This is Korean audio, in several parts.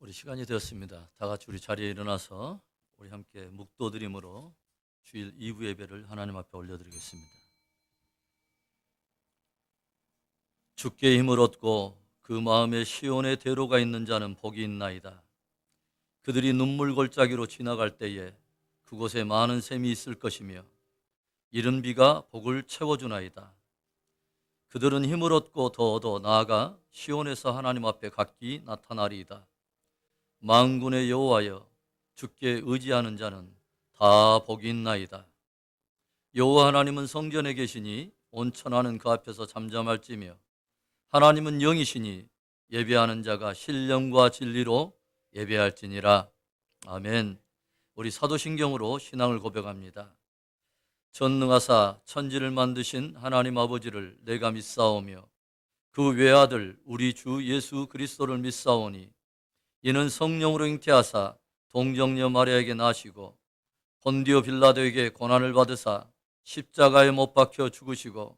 우리 시간이 되었습니다. 다 같이 우리 자리에 일어나서 우리 함께 묵도드림으로 주일 2부 예배를 하나님 앞에 올려드리겠습니다. 주께 힘을 얻고 그 마음에 시온의 대로가 있는 자는 복이 있나이다. 그들이 눈물 골짜기로 지나갈 때에 그곳에 많은 샘이 있을 것이며 이른 비가 복을 채워주나이다. 그들은 힘을 얻고 더 얻어 나아가 시온에서 하나님 앞에 각기 나타나리이다. 만군의 여호와여, 주께 의지하는 자는 다 복이 있나이다. 여호와 하나님은 성전에 계시니 온 천하는 그 앞에서 잠잠할지며 하나님은 영이시니 예배하는 자가 신령과 진리로 예배할지니라. 아멘. 우리 사도신경으로 신앙을 고백합니다. 전능하사 천지를 만드신 하나님 아버지를 내가 믿사오며 그 외아들 우리 주 예수 그리스도를 믿사오니 이는 성령으로 잉태하사 동정녀 마리아에게 나시고 본디오 빌라도에게 고난을 받으사 십자가에 못 박혀 죽으시고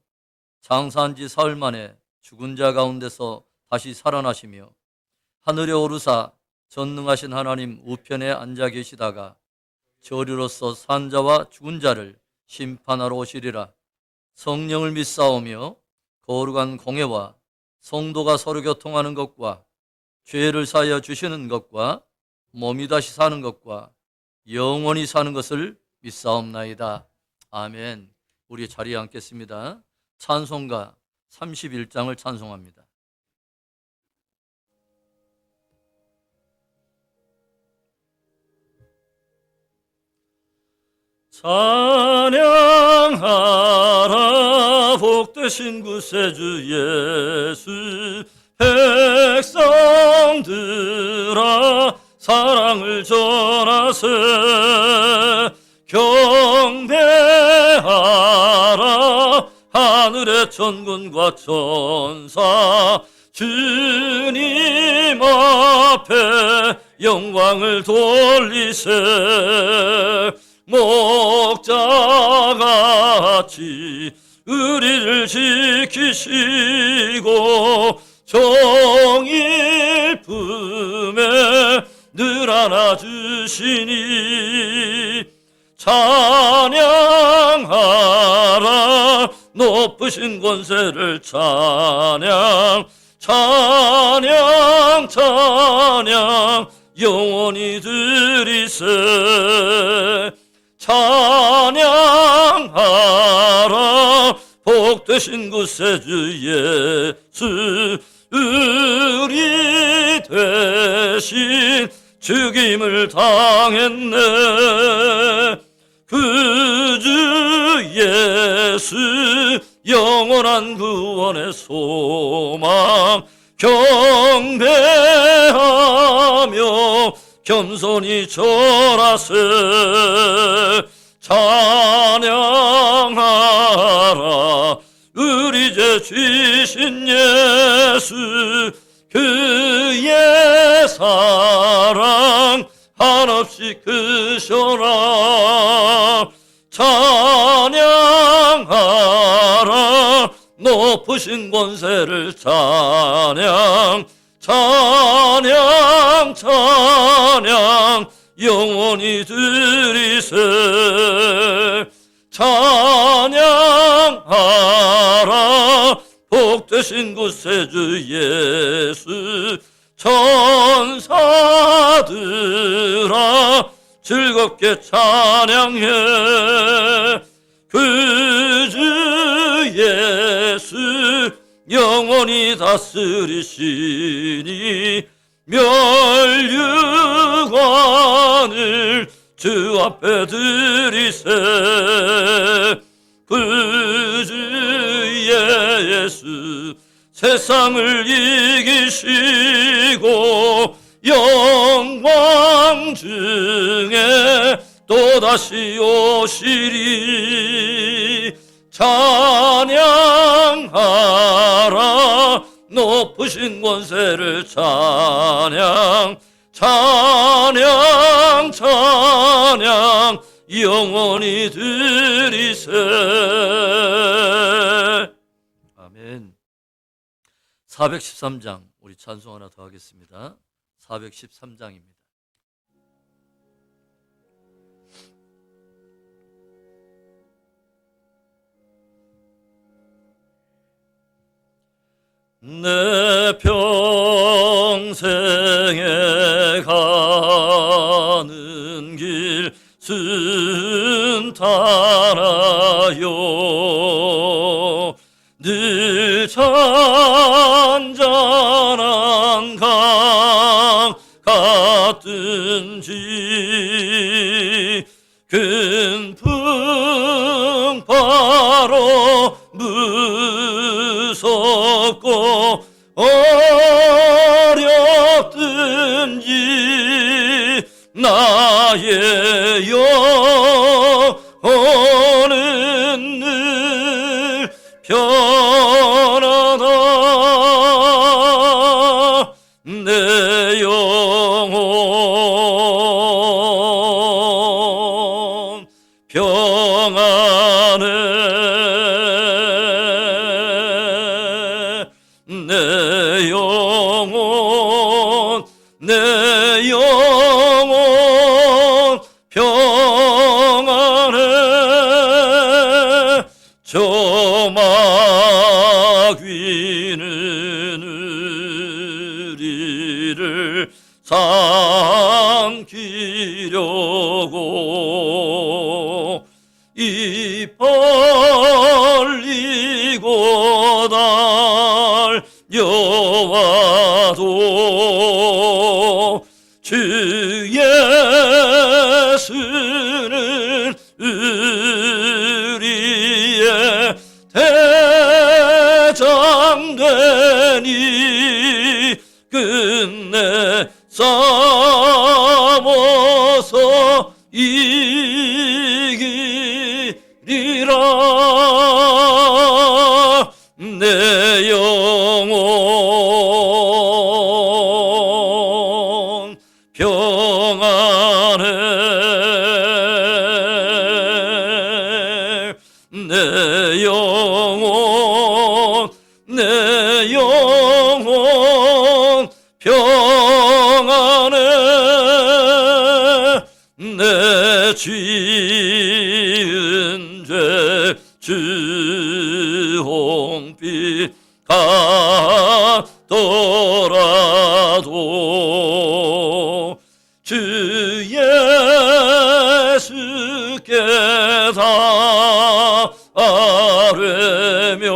장사한 지 사흘 만에 죽은 자 가운데서 다시 살아나시며 하늘에 오르사 전능하신 하나님 우편에 앉아 계시다가 저리로서 산 자와 죽은 자를 심판하러 오시리라. 성령을 믿사오며 거룩한 공회와 성도가 서로 교통하는 것과 죄를 사하여 주시는 것과 몸이 다시 사는 것과 영원히 사는 것을 믿사옵나이다. 아멘. 우리 자리에 앉겠습니다. 찬송가 31장을 찬송합니다. 찬양하라 복되신 구세주 예수, 백성들아 사랑을 전하세. 경배하라 하늘의 천군과 천사, 주님 앞에 영광을 돌리세. 목자같이 우리를 지키시고 정일 품에 늘 안아주시니 찬양하라 높으신 권세를. 찬양 찬양 찬양 영원히 드리세. 찬양하라 복되신 구세주 예수, 우리 대신 죽임을 당했네. 그 주 예수 영원한 구원의 소망, 경배하며 겸손히 절하세. 찬양하라 우리 죄 지신 예수, 그의 사랑 한없이 크셔라. 찬양하라 높으신 권세를. 찬양 찬양 찬양 영원히 드리세. 찬양하라 복되신 구세주 예수, 천사들아 즐겁게 찬양해. 그 주 예수 영원히 다스리시니 멸류관을 주 앞에 드리세. 그 주 예수 세상을 이기시고 영광 중에 또다시 오시리. 찬양하라 높으신 권세를. 찬양 찬양 찬양 영원히 드리세. 아멘. 413장 우리 찬송 하나 더 하겠습니다. 413장입니다. 내 평생에 가는 길 순탄하여 늘 잔잔한 강 같든지 큰 풍파로 무섭고 어렵든지 나의 영혼은 늘 편하다. 내 영혼 평안해. 내 영혼 평안해. 저 마귀는 우리를 삼키려고 입 벌리고 달려와도 주 예수는 우리의 대장되니 끝내 싸워서 이기리라. 내 영혼 평안해. 내 영혼 평안해. 내 지은 죄 주홍빛 같더라도 주 예수께 다 아뢰면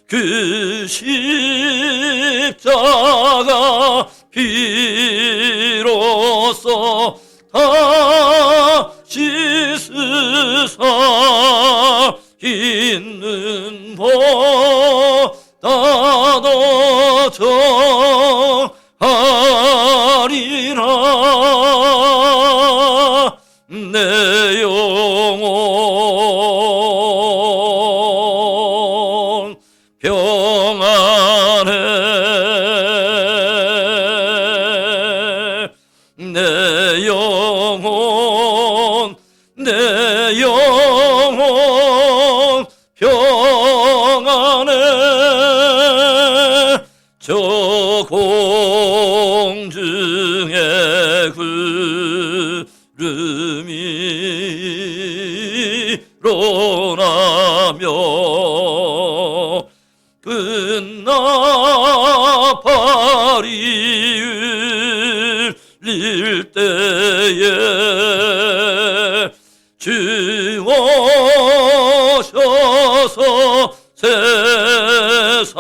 그 십자가 비로소 다 씻으사 있는 보다 더 정하리라. 내 영혼 평안해. 내 영혼 평안해. 저 공중의 구름이 일어나며 큰 나팔이 울릴 때에 주 오셔서 세상을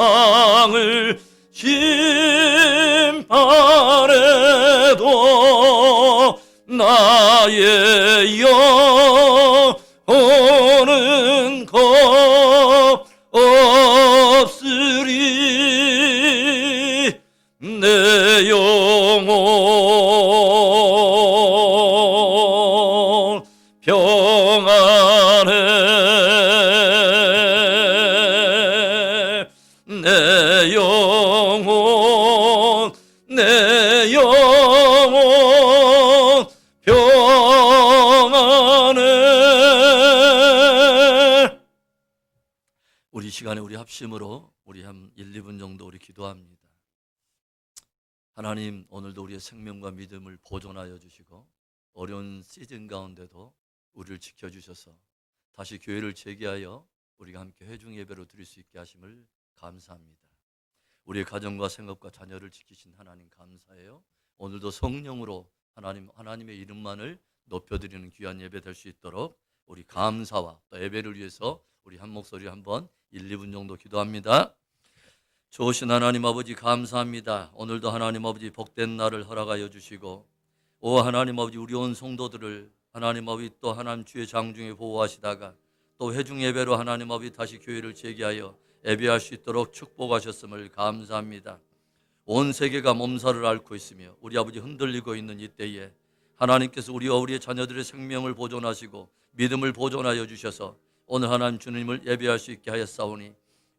심판해도 나의 영혼은 겁없으리. 내 영혼 평안해. 내 영혼 평안해. 우리 시간에 우리 합심으로 우리 한 1, 2분 정도 우리 기도합니다. 하나님, 오늘도 우리의 생명과 믿음을 보존하여 주시고 어려운 시즌 가운데도 우리를 지켜주셔서 다시 교회를 재개하여 우리가 함께 회중 예배로 드릴 수 있게 하심을 감사합니다. 우리의 가정과 생업과 자녀를 지키신 하나님 감사해요. 오늘도 성령으로 하나님의 이름만을 높여드리는 귀한 예배 될 수 있도록 우리 감사와 또 예배를 위해서 우리 한 목소리 한번 1, 2분 정도 기도합니다. 좋으신 하나님 아버지 감사합니다. 오늘도 하나님 아버지 복된 날을 허락하여 주시고 오 하나님 아버지 우리 온 성도들을 하나님 아버지 또 하나님 주의 장중에 보호하시다가 또 회중 예배로 하나님 아버지 다시 교회를 재개하여 예배할 수 있도록 축복하셨음을 감사합니다. 온 세계가 몸살을 앓고 있으며 우리 아버지 흔들리고 있는 이때에 하나님께서 우리와 우리의 자녀들의 생명을 보존하시고 믿음을 보존하여 주셔서 오늘 하나님 주님을 예배할 수 있게 하였사오니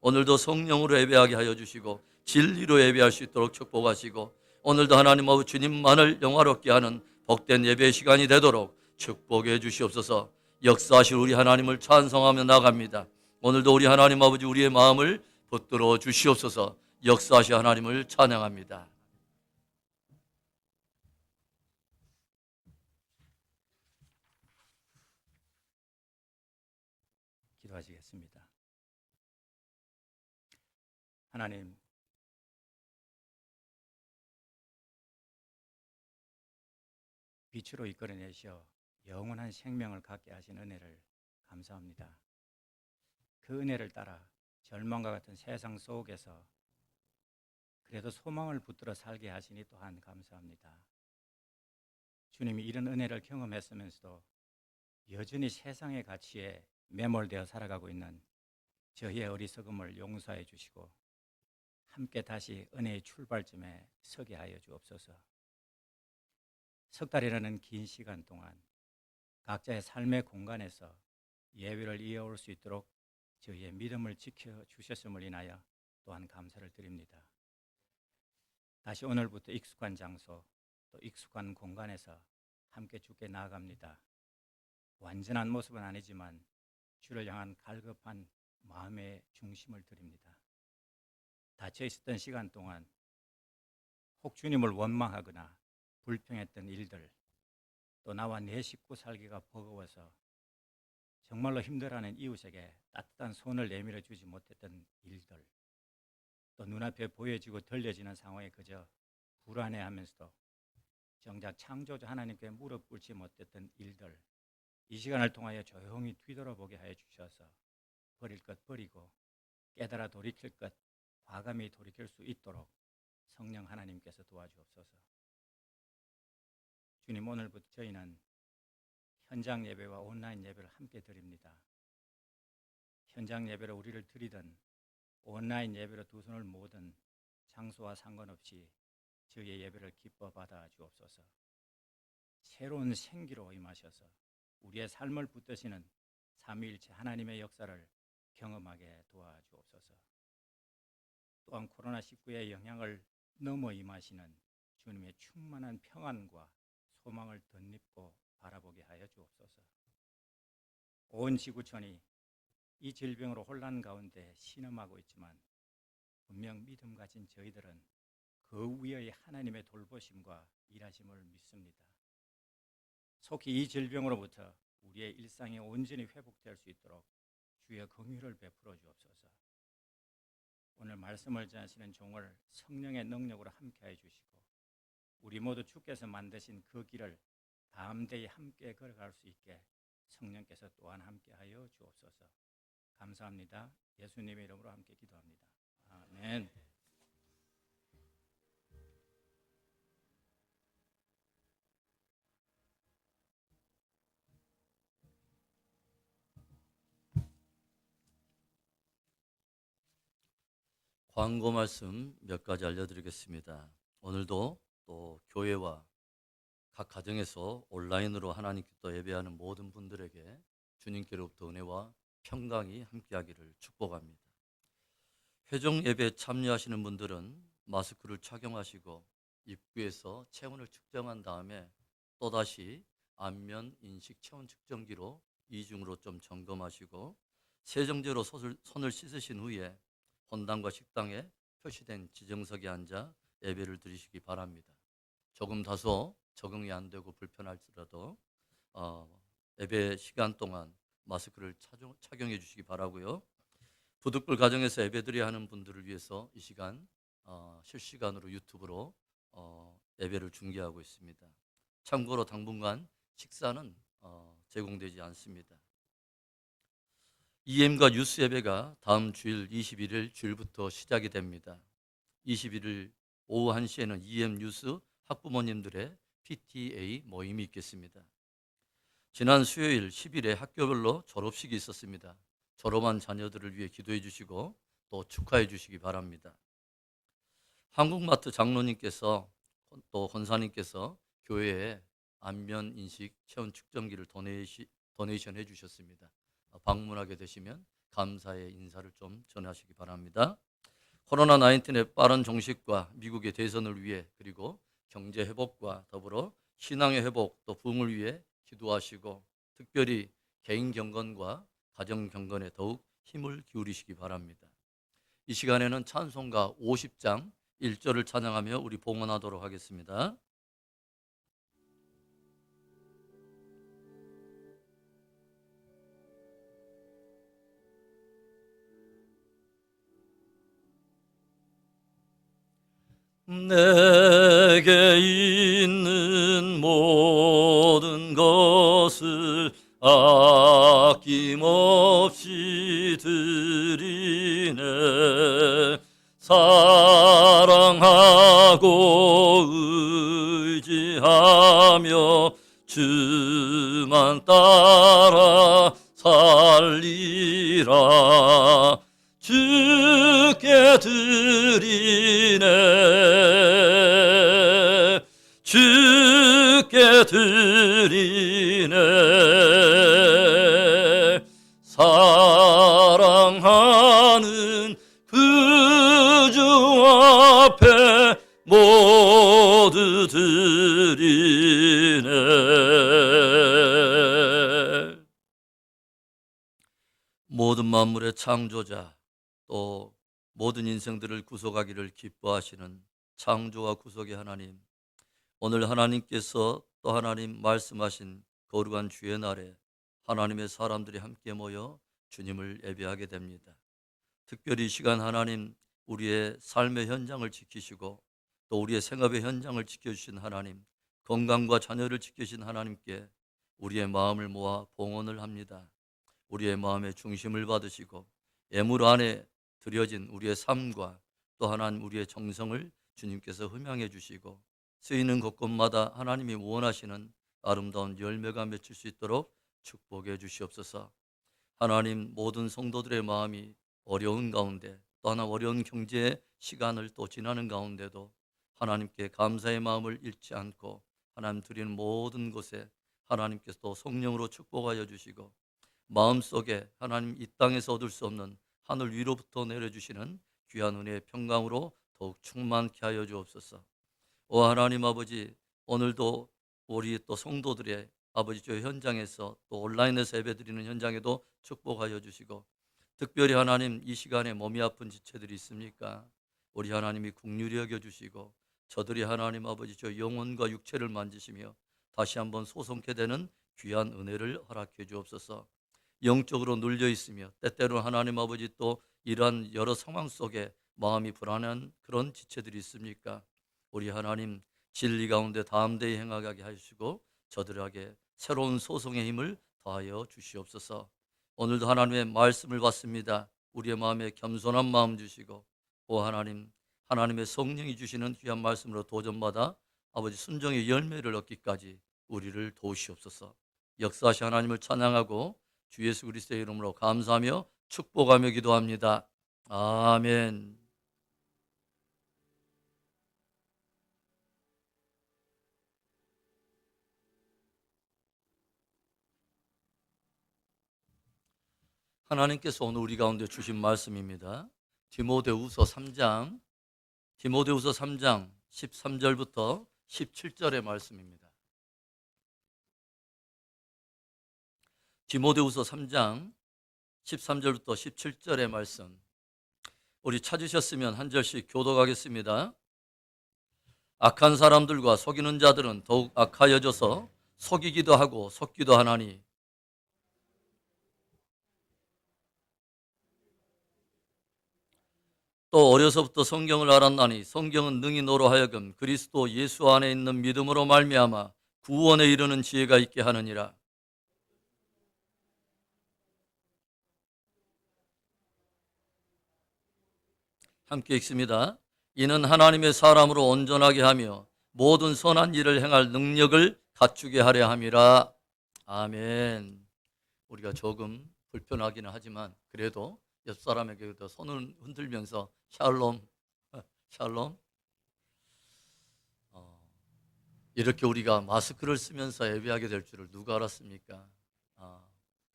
오늘도 성령으로 예배하게 하여 주시고 진리로 예배할 수 있도록 축복하시고 오늘도 하나님 아버지 주님만을 영화롭게 하는 복된 예배의 시간이 되도록 축복해 주시옵소서. 역사하실 우리 하나님을 찬송하며 나갑니다. 오늘도 우리 하나님 아버지 우리의 마음을 붙들어 주시옵소서. 역사하신 하나님을 찬양합니다. 기도하시겠습니다. 하나님, 빛으로 이끌어내셔 영원한 생명을 갖게 하신 은혜를 감사합니다. 그 은혜를 따라 절망과 같은 세상 속에서 그래도 소망을 붙들어 살게 하시니 또한 감사합니다. 주님이 이런 은혜를 경험했으면서도 여전히 세상의 가치에 매몰되어 살아가고 있는 저희의 어리석음을 용서해 주시고 함께 다시 은혜의 출발점에 서게 하여 주옵소서. 석 달이라는 긴 시간 동안 각자의 삶의 공간에서 예배를 이어올 수 있도록 저희의 믿음을 지켜주셨음을 인하여 또한 감사를 드립니다. 다시 오늘부터 익숙한 장소 또 익숙한 공간에서 함께 주께 나아갑니다. 완전한 모습은 아니지만 주를 향한 갈급한 마음의 중심을 드립니다. 닫혀 있었던 시간 동안 혹 주님을 원망하거나 불평했던 일들, 또 나와 내 식구 살기가 버거워서 정말로 힘들어하는 이웃에게 따뜻한 손을 내밀어 주지 못했던 일들, 또 눈앞에 보여지고 들려지는 상황에 그저 불안해하면서도 정작 창조주 하나님께 무릎 꿇지 못했던 일들, 이 시간을 통하여 조용히 뒤돌아보게 하여 주셔서 버릴 것 버리고 깨달아 돌이킬 것 과감히 돌이킬 수 있도록 성령 하나님께서 도와주옵소서. 주님, 오늘부터 저희는 현장 예배와 온라인 예배를 함께 드립니다. 현장 예배로 우리를 드리든 온라인 예배로 두 손을 모든 장소와 상관없이 저희의 예배를 기뻐 받아 주옵소서. 새로운 생기로 임하셔서 우리의 삶을 붙드시는 삼위일체 하나님의 역사를 경험하게 도와주옵소서. 또한 코로나19의 영향을 넘어 임하시는 주님의 충만한 평안과 소망을 덧입고 바라보게 하여 주옵소서. 온 지구촌이 이 질병으로 혼란 가운데 신음하고 있지만 분명 믿음 가진 저희들은 그 위의 하나님의 돌보심과 일하심을 믿습니다. 속히 이 질병으로부터 우리의 일상이 온전히 회복될 수 있도록 주의 긍휼을 베풀어 주옵소서. 오늘 말씀을 전하시는 종을 성령의 능력으로 함께해 주시고 우리 모두 주께서 만드신 그 길을 담대히 함께 걸어갈 수 있게 성령께서 또한 함께하여 주옵소서. 감사합니다. 예수님의 이름으로 함께 기도합니다. 아멘. 광고 말씀 몇 가지 알려드리겠습니다. 오늘도 또 교회와 각 가정에서 온라인으로 하나님께 또 예배하는 모든 분들에게 주님께로부터 은혜와 평강이 함께하기를 축복합니다. 회중 예배에 참여하시는 분들은 마스크를 착용하시고 입구에서 체온을 측정한 다음에 또다시 안면 인식 체온 측정기로 이중으로 좀 점검하시고 세정제로 손을 씻으신 후에 본당과 식당에 표시된 지정석에 앉아 예배를 드리시기 바랍니다. 조금 다소 적응이 안 되고 불편할지라도 예배 시간 동안 마스크를 착용해 주시기 바라고요. 부득불 가정에서 예배드려야 하는 분들을 위해서 이 시간 실시간으로 유튜브로 예배를 중계하고 있습니다. 참고로 당분간 식사는 제공되지 않습니다. EM과 뉴스 예배가 다음 주일 21일 주일부터 시작이 됩니다. 21일 오후 1시에는 EM 뉴스 학부모님들의 PTA 모임이 있겠습니다. 지난 수요일 10일에 학교별로 졸업식이 있었습니다. 졸업한 자녀들을 위해 기도해 주시고 또 축하해 주시기 바랍니다. 한국마트 장로님께서 또 권사님께서 교회에 안면 인식 체온 측정기를 도네이션 해 주셨습니다. 방문하게 되시면 감사의 인사를 좀 전하시기 바랍니다. 코로나 19의 빠른 종식과 미국의 대선을 위해 그리고 경제 회복과 더불어 신앙의 회복 또 부흥을 위해 기도하시고 특별히 개인 경건과 가정 경건에 더욱 힘을 기울이시기 바랍니다. 이 시간에는 찬송가 50장 1절을 찬양하며 우리 봉헌하도록 하겠습니다. 내게 있는 모든 것을 아낌없이 드리네. 사랑하고 의지하며 주만 따라 살리라. 주께 드리네. 주께 드리네. 사랑하는 그 주 앞에 모두 드리네. 모든 만물의 창조자 또 모든 인생들을 구속하기를 기뻐하시는 창조와 구속의 하나님, 오늘 하나님께서 또 하나님 말씀하신 거룩한 주의 날에 하나님의 사람들이 함께 모여 주님을 예배하게 됩니다. 특별히 이 시간 하나님 우리의 삶의 현장을 지키시고 또 우리의 생업의 현장을 지켜주신 하나님, 건강과 자녀를 지키신 하나님께 우리의 마음을 모아 봉헌을 합니다. 우리의 마음의 중심을 받으시고 예물 안에 드려진 우리의 삶과 또 하나님 우리의 정성을 주님께서 흠양해 주시고 쓰이는 곳곳마다 하나님이 원하시는 아름다운 열매가 맺힐 수 있도록 축복해 주시옵소서. 하나님 모든 성도들의 마음이 어려운 가운데 또 하나 어려운 경제 시간을 또 지나는 가운데도 하나님께 감사의 마음을 잃지 않고 하나님 드리는 모든 것에 하나님께서 또 성령으로 축복하여 주시고 마음속에 하나님 이 땅에서 얻을 수 없는 하늘 위로부터 내려주시는 귀한 은혜의 평강으로 더욱 충만케 하여 주옵소서. 오 하나님 아버지, 오늘도 우리 또 성도들의 아버지 저 현장에서 또 온라인에서 예배드리는 현장에도 축복하여 주시고 특별히 하나님 이 시간에 몸이 아픈 지체들이 있습니까? 우리 하나님이 긍휼히 여겨 주시고 저들이 하나님 아버지 저 영혼과 육체를 만지시며 다시 한번 소성케 되는 귀한 은혜를 허락해 주옵소서. 영적으로 눌려 있으며 때때로 하나님 아버지 또 이러한 여러 상황 속에 마음이 불안한 그런 지체들이 있습니까? 우리 하나님 진리 가운데 담대히 행하게 하시고 저들에게 새로운 소송의 힘을 더하여 주시옵소서. 오늘도 하나님의 말씀을 받습니다. 우리의 마음에 겸손한 마음 주시고 오 하나님, 하나님의 성령이 주시는 귀한 말씀으로 도전받아 아버지 순종의 열매를 얻기까지 우리를 도우시옵소서. 역사하신 하나님을 찬양하고 주 예수 그리스도의 이름으로 감사하며 축복하며 기도합니다. 아멘. 하나님께서 오늘 우리 가운데 주신 말씀입니다. 디모데후서 3장 13절부터 17절의 말씀입니다. 디모데후서 3장 13절부터 17절의 말씀, 우리 찾으셨으면 한 절씩 교독하겠습니다. 악한 사람들과 속이는 자들은 더욱 악하여져서 속이기도 하고 속기도 하나니 또 어려서부터 성경을 알았나니 성경은 능히 너로 하여금 그리스도 예수 안에 있는 믿음으로 말미암아 구원에 이르는 지혜가 있게 하느니라. 함께 읽습니다. 이는 하나님의 사람으로 온전하게 하며 모든 선한 일을 행할 능력을 갖추게 하려 함이라. 아멘. 우리가 조금 불편하기는 하지만 그래도 옆 사람에게도 손을 흔들면서 샬롬, 샬롬. 이렇게 우리가 마스크를 쓰면서 예배하게 될 줄을 누가 알았습니까?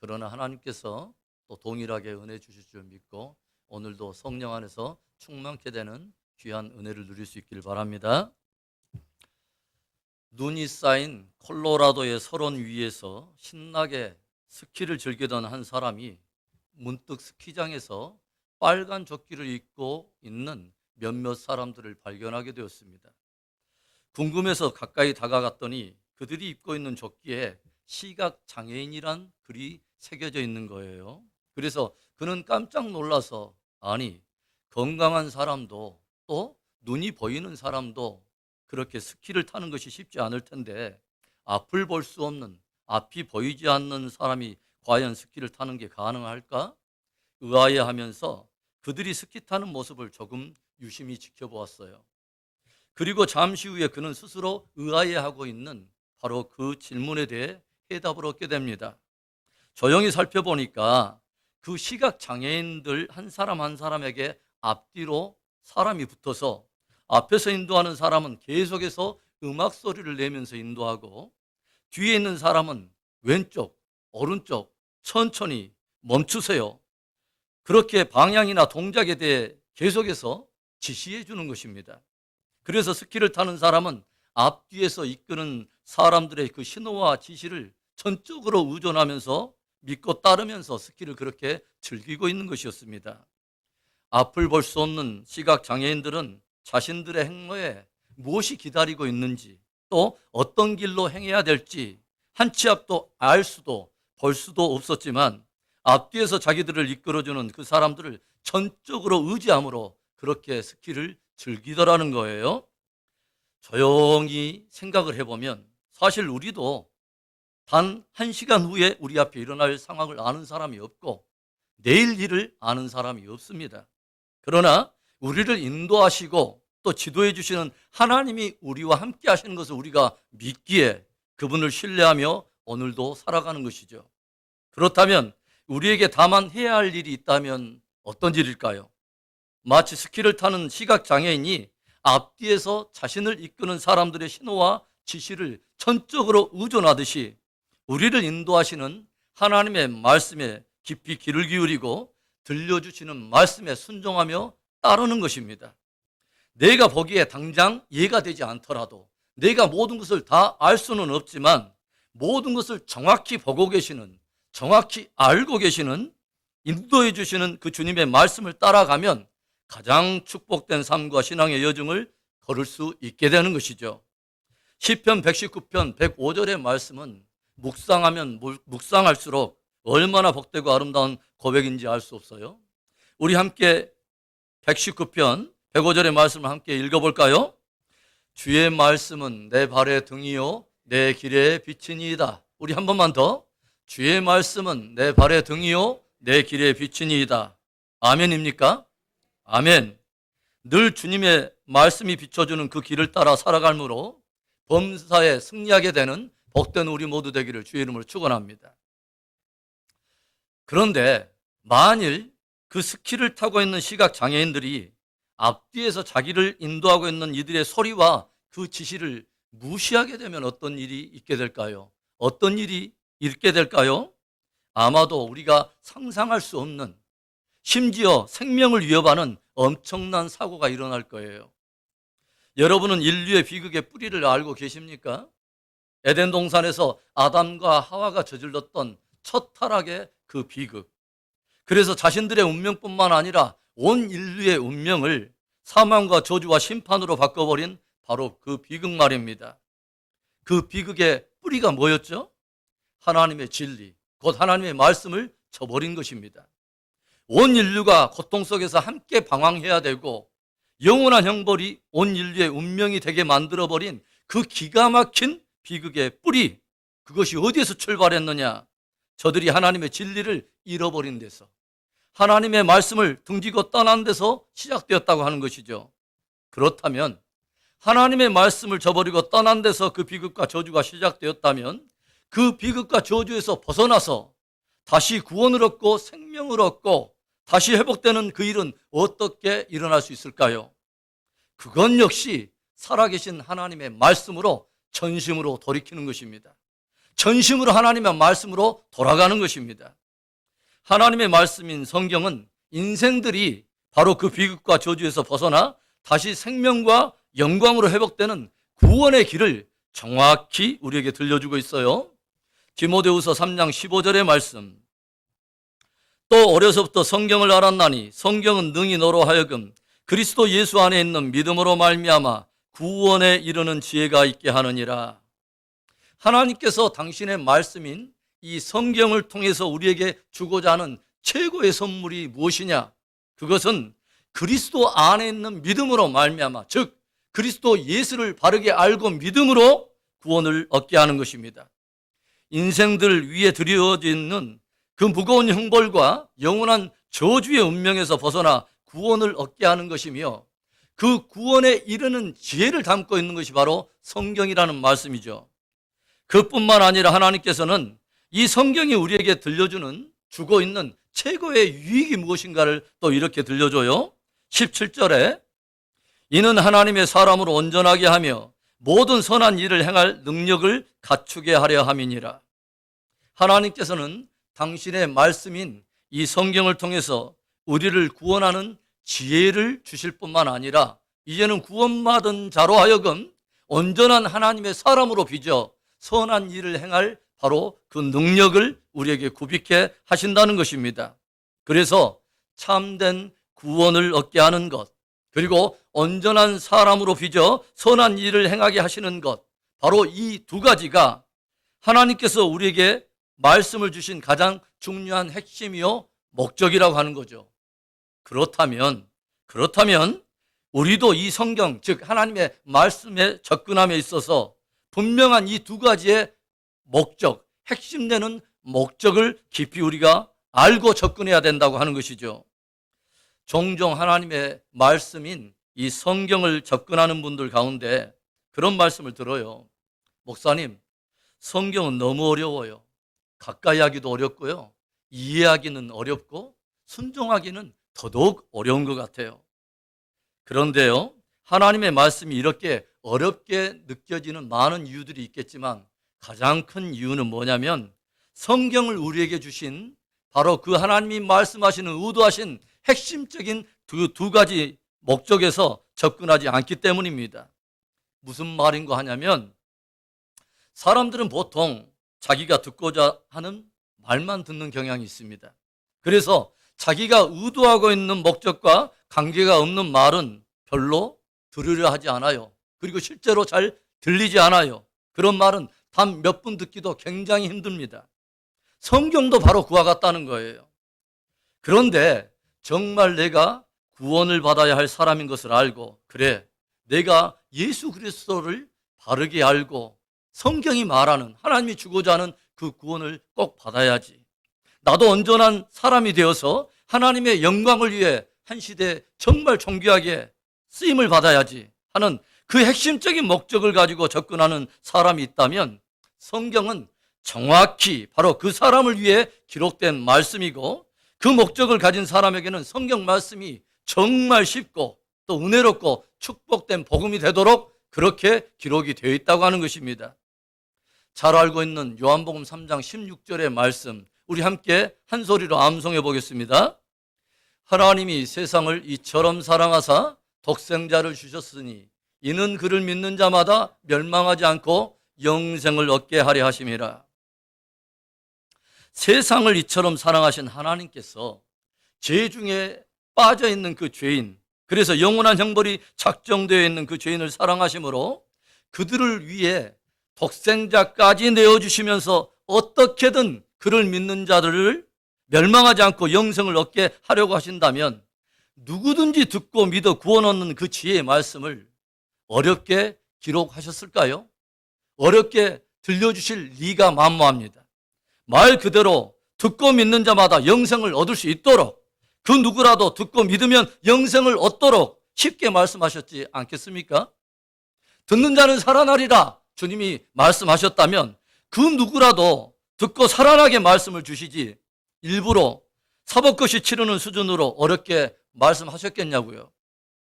그러나 하나님께서 또 동일하게 은혜 주실 줄 믿고 오늘도 성령 안에서 충만케 되는 귀한 은혜를 누릴 수 있기를 바랍니다. 눈이 쌓인 콜로라도의 설원 위에서 신나게 스키를 즐기던 한 사람이 문득 스키장에서 빨간 조끼를 입고 있는 몇몇 사람들을 발견하게 되었습니다. 궁금해서 가까이 다가갔더니 그들이 입고 있는 조끼에 시각 장애인이란 글이 새겨져 있는 거예요. 그래서 그는 깜짝 놀라서 아니, 건강한 사람도 또 눈이 보이는 사람도 그렇게 스키를 타는 것이 쉽지 않을 텐데 앞을 볼 수 없는, 앞이 보이지 않는 사람이 과연 스키를 타는 게 가능할까? 의아해하면서 그들이 스키 타는 모습을 조금 유심히 지켜보았어요. 그리고 잠시 후에 그는 스스로 의아해하고 있는 바로 그 질문에 대해 해답을 얻게 됩니다. 조용히 살펴보니까 그 시각 장애인들 한 사람 한 사람에게 앞뒤로 사람이 붙어서 앞에서 인도하는 사람은 계속해서 음악 소리를 내면서 인도하고 뒤에 있는 사람은 왼쪽, 오른쪽, 천천히 멈추세요. 그렇게 방향이나 동작에 대해 계속해서 지시해 주는 것입니다. 그래서 스키를 타는 사람은 앞뒤에서 이끄는 사람들의 그 신호와 지시를 전적으로 의존하면서 믿고 따르면서 스키를 그렇게 즐기고 있는 것이었습니다. 앞을 볼 수 없는 시각 장애인들은 자신들의 행로에 무엇이 기다리고 있는지 또 어떤 길로 행해야 될지 한 치 앞도 알 수도 볼 수도 없었지만 앞뒤에서 자기들을 이끌어주는 그 사람들을 전적으로 의지함으로 그렇게 스키를 즐기더라는 거예요. 조용히 생각을 해보면 사실 우리도 단 1시간 후에 우리 앞에 일어날 상황을 아는 사람이 없고 내일 일을 아는 사람이 없습니다. 그러나 우리를 인도하시고 또 지도해 주시는 하나님이 우리와 함께 하시는 것을 우리가 믿기에 그분을 신뢰하며 오늘도 살아가는 것이죠. 그렇다면 우리에게 다만 해야 할 일이 있다면 어떤 일일까요? 마치 스키를 타는 시각장애인이 앞뒤에서 자신을 이끄는 사람들의 신호와 지시를 전적으로 의존하듯이 우리를 인도하시는 하나님의 말씀에 깊이 귀를 기울이고 들려주시는 말씀에 순종하며 따르는 것입니다. 내가 보기에 당장 이해가 되지 않더라도 내가 모든 것을 다 알 수는 없지만 모든 것을 정확히 보고 계시는, 정확히 알고 계시는, 인도해 주시는 그 주님의 말씀을 따라가면 가장 축복된 삶과 신앙의 여정을 걸을 수 있게 되는 것이죠. 시편 119편 105절의 말씀은 묵상하면 묵상할수록 얼마나 복되고 아름다운 고백인지 알 수 없어요. 우리 함께 119편 105절의 말씀을 함께 읽어볼까요? 주의 말씀은 내 발의 등이요 내 길의 빛이니이다. 우리 한 번만 더. 주의 말씀은 내 발의 등이요 내 길의 빛이니이다. 아멘입니까? 아멘. 늘 주님의 말씀이 비춰주는 그 길을 따라 살아갈므로 범사에 승리하게 되는 복된 우리 모두 되기를 주의 이름으로 축원합니다. 그런데 만일 그 스키를 타고 있는 시각 장애인들이 앞뒤에서 자기를 인도하고 있는 이들의 소리와 그 지시를 무시하게 되면 어떤 일이 있게 될까요? 어떤 일이 있게 될까요? 아마도 우리가 상상할 수 없는, 심지어 생명을 위협하는 엄청난 사고가 일어날 거예요. 여러분은 인류의 비극의 뿌리를 알고 계십니까? 에덴 동산에서 아담과 하와가 저질렀던 첫 타락의 그 비극. 그래서 자신들의 운명뿐만 아니라 온 인류의 운명을 사망과 저주와 심판으로 바꿔버린 바로 그 비극 말입니다. 그 비극의 뿌리가 뭐였죠? 하나님의 진리, 곧 하나님의 말씀을 저버린 것입니다. 온 인류가 고통 속에서 함께 방황해야 되고 영원한 형벌이 온 인류의 운명이 되게 만들어버린 그 기가 막힌 비극의 뿌리, 그것이 어디에서 출발했느냐? 저들이 하나님의 진리를 잃어버린 데서, 하나님의 말씀을 등지고 떠난 데서 시작되었다고 하는 것이죠. 그렇다면 하나님의 말씀을 저버리고 떠난 데서 그 비극과 저주가 시작되었다면 그 비극과 저주에서 벗어나서 다시 구원을 얻고 생명을 얻고 다시 회복되는 그 일은 어떻게 일어날 수 있을까요? 그건 역시 살아계신 하나님의 말씀으로 전심으로 돌이키는 것입니다. 전심으로 하나님의 말씀으로 돌아가는 것입니다. 하나님의 말씀인 성경은 인생들이 바로 그 비극과 저주에서 벗어나 다시 생명과 영광으로 회복되는 구원의 길을 정확히 우리에게 들려주고 있어요. 디모데후서 3장 15절의 말씀. 또 어려서부터 성경을 알았나니 성경은 능히 너로 하여금 그리스도 예수 안에 있는 믿음으로 말미암아 구원에 이르는 지혜가 있게 하느니라. 하나님께서 당신의 말씀인 이 성경을 통해서 우리에게 주고자 하는 최고의 선물이 무엇이냐? 그것은 그리스도 안에 있는 믿음으로 말미암아, 즉 그리스도 예수를 바르게 알고 믿음으로 구원을 얻게 하는 것입니다. 인생들 위에 드려지는 그 무거운 형벌과 영원한 저주의 운명에서 벗어나 구원을 얻게 하는 것이며 그 구원에 이르는 지혜를 담고 있는 것이 바로 성경이라는 말씀이죠. 그뿐만 아니라 하나님께서는 이 성경이 우리에게 들려주는, 주고 있는 최고의 유익이 무엇인가를 또 이렇게 들려줘요. 17절에 이는 하나님의 사람으로 온전하게 하며 모든 선한 일을 행할 능력을 갖추게 하려 함이니라. 하나님께서는 당신의 말씀인 이 성경을 통해서 우리를 구원하는 지혜를 주실 뿐만 아니라 이제는 구원받은 자로 하여금 온전한 하나님의 사람으로 빚어 선한 일을 행할 바로 그 능력을 우리에게 구비케 하신다는 것입니다. 그래서 참된 구원을 얻게 하는 것, 그리고 온전한 사람으로 빚어 선한 일을 행하게 하시는 것, 바로 이 두 가지가 하나님께서 우리에게 말씀을 주신 가장 중요한 핵심이요 목적이라고 하는 거죠. 그렇다면 우리도 이 성경, 즉 하나님의 말씀에 접근함에 있어서 분명한 이 두 가지의 목적, 핵심되는 목적을 깊이 우리가 알고 접근해야 된다고 하는 것이죠. 종종 하나님의 말씀인 이 성경을 접근하는 분들 가운데 그런 말씀을 들어요. 목사님, 성경은 너무 어려워요. 가까이 하기도 어렵고요. 이해하기는 어렵고 순종하기는 더더욱 어려운 것 같아요. 그런데요, 하나님의 말씀이 이렇게 어렵게 느껴지는 많은 이유들이 있겠지만 가장 큰 이유는 뭐냐면 성경을 우리에게 주신 바로 그 하나님이 말씀하시는 의도하신 핵심적인 두 가지 목적에서 접근하지 않기 때문입니다. 무슨 말인가 하냐면 사람들은 보통 자기가 듣고자 하는 말만 듣는 경향이 있습니다. 그래서 자기가 의도하고 있는 목적과 관계가 없는 말은 별로 들으려 하지 않아요. 그리고 실제로 잘 들리지 않아요. 그런 말은 단 몇 분 듣기도 굉장히 힘듭니다. 성경도 바로 그와 같다는 거예요. 그런데 정말 내가 구원을 받아야 할 사람인 것을 알고, 그래, 내가 예수 그리스도를 바르게 알고 성경이 말하는, 하나님이 주고자 하는 그 구원을 꼭 받아야지. 나도 온전한 사람이 되어서 하나님의 영광을 위해 한 시대에 정말 존귀하게 쓰임을 받아야지 하는 그 핵심적인 목적을 가지고 접근하는 사람이 있다면 성경은 정확히 바로 그 사람을 위해 기록된 말씀이고, 그 목적을 가진 사람에게는 성경 말씀이 정말 쉽고 또 은혜롭고 축복된 복음이 되도록 그렇게 기록이 되어 있다고 하는 것입니다. 잘 알고 있는 요한복음 3장 16절의 말씀, 우리 함께 한 소리로 암송해 보겠습니다. 하나님이 세상을 이처럼 사랑하사 독생자를 주셨으니 이는 그를 믿는 자마다 멸망하지 않고 영생을 얻게 하려 하심이라. 세상을 이처럼 사랑하신 하나님께서 죄 중에 빠져 있는 그 죄인, 그래서 영원한 형벌이 작정되어 있는 그 죄인을 사랑하심으로 그들을 위해 독생자까지 내어주시면서 어떻게든 그를 믿는 자들을 멸망하지 않고 영생을 얻게 하려고 하신다면 누구든지 듣고 믿어 구원 얻는 그 지혜의 말씀을 어렵게 기록하셨을까요? 어렵게 들려주실 리가 만무합니다. 말 그대로 듣고 믿는 자마다 영생을 얻을 수 있도록, 그 누구라도 듣고 믿으면 영생을 얻도록 쉽게 말씀하셨지 않겠습니까? 듣는 자는 살아나리라 주님이 말씀하셨다면 그 누구라도 듣고 살아나게 말씀을 주시지 일부러 사법것이 치르는 수준으로 어렵게 말씀하셨겠냐고요.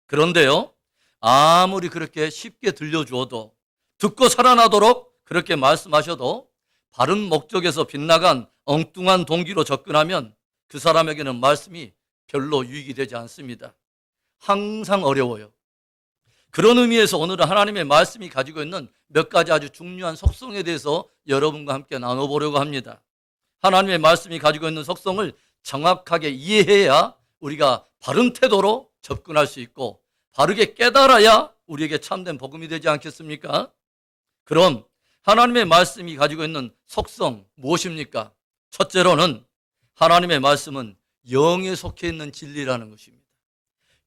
그런데요, 아무리 그렇게 쉽게 들려주어도, 듣고 살아나도록 그렇게 말씀하셔도 바른 목적에서 빗나간 엉뚱한 동기로 접근하면 그 사람에게는 말씀이 별로 유익이 되지 않습니다. 항상 어려워요. 그런 의미에서 오늘은 하나님의 말씀이 가지고 있는 몇 가지 아주 중요한 속성에 대해서 여러분과 함께 나눠보려고 합니다. 하나님의 말씀이 가지고 있는 속성을 정확하게 이해해야 우리가 바른 태도로 접근할 수 있고 바르게 깨달아야 우리에게 참된 복음이 되지 않겠습니까? 그럼 하나님의 말씀이 가지고 있는 속성 무엇입니까? 첫째로는 하나님의 말씀은 영에 속해 있는 진리라는 것입니다.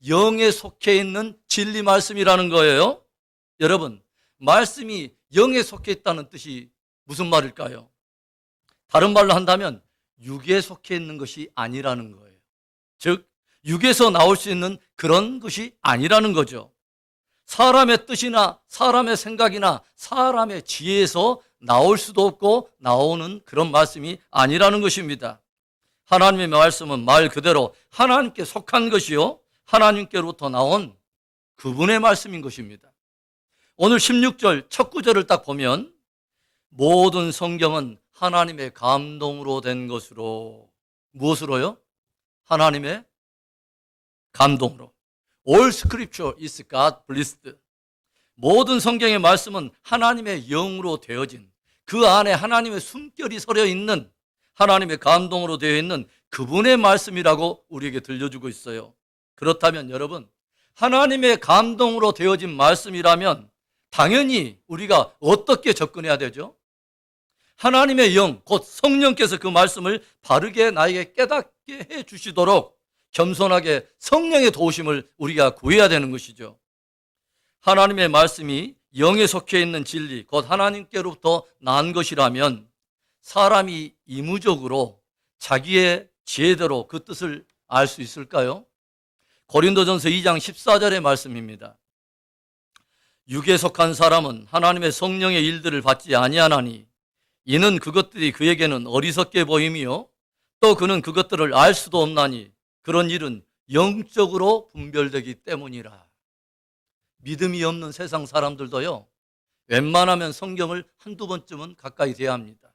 영에 속해 있는 진리 말씀이라는 거예요. 여러분, 말씀이 영에 속해 있다는 뜻이 무슨 말일까요? 다른 말로 한다면 육에 속해 있는 것이 아니라는 거예요. 즉, 육에서 나올 수 있는 그런 것이 아니라는 거죠. 사람의 뜻이나 사람의 생각이나 사람의 지혜에서 나올 수도 없고 나오는 그런 말씀이 아니라는 것입니다. 하나님의 말씀은 말 그대로 하나님께 속한 것이요, 하나님께로부터 나온 그분의 말씀인 것입니다. 오늘 16절 첫 구절을 딱 보면 모든 성경은 하나님의 감동으로 된 것으로, 무엇으로요? 하나님의 감동으로. All scripture is God breathed. 모든 성경의 말씀은 하나님의 영으로 되어진, 그 안에 하나님의 숨결이 서려 있는, 하나님의 감동으로 되어 있는 그분의 말씀이라고 우리에게 들려주고 있어요. 그렇다면 여러분, 하나님의 감동으로 되어진 말씀이라면 당연히 우리가 어떻게 접근해야 되죠? 하나님의 영, 곧 성령께서 그 말씀을 바르게 나에게 깨닫게 해 주시도록 겸손하게 성령의 도우심을 우리가 구해야 되는 것이죠. 하나님의 말씀이 영에 속해 있는 진리, 곧 하나님께로부터 난 것이라면 사람이 이무적으로 자기의 지혜대로 그 뜻을 알 수 있을까요? 고린도전서 2장 14절의 말씀입니다. 육에 속한 사람은 하나님의 성령의 일들을 받지 아니하나니 이는 그것들이 그에게는 어리석게 보임이요 또 그는 그것들을 알 수도 없나니 그런 일은 영적으로 분별되기 때문이라. 믿음이 없는 세상 사람들도요, 웬만하면 성경을 한두 번쯤은 가까이 돼야 합니다.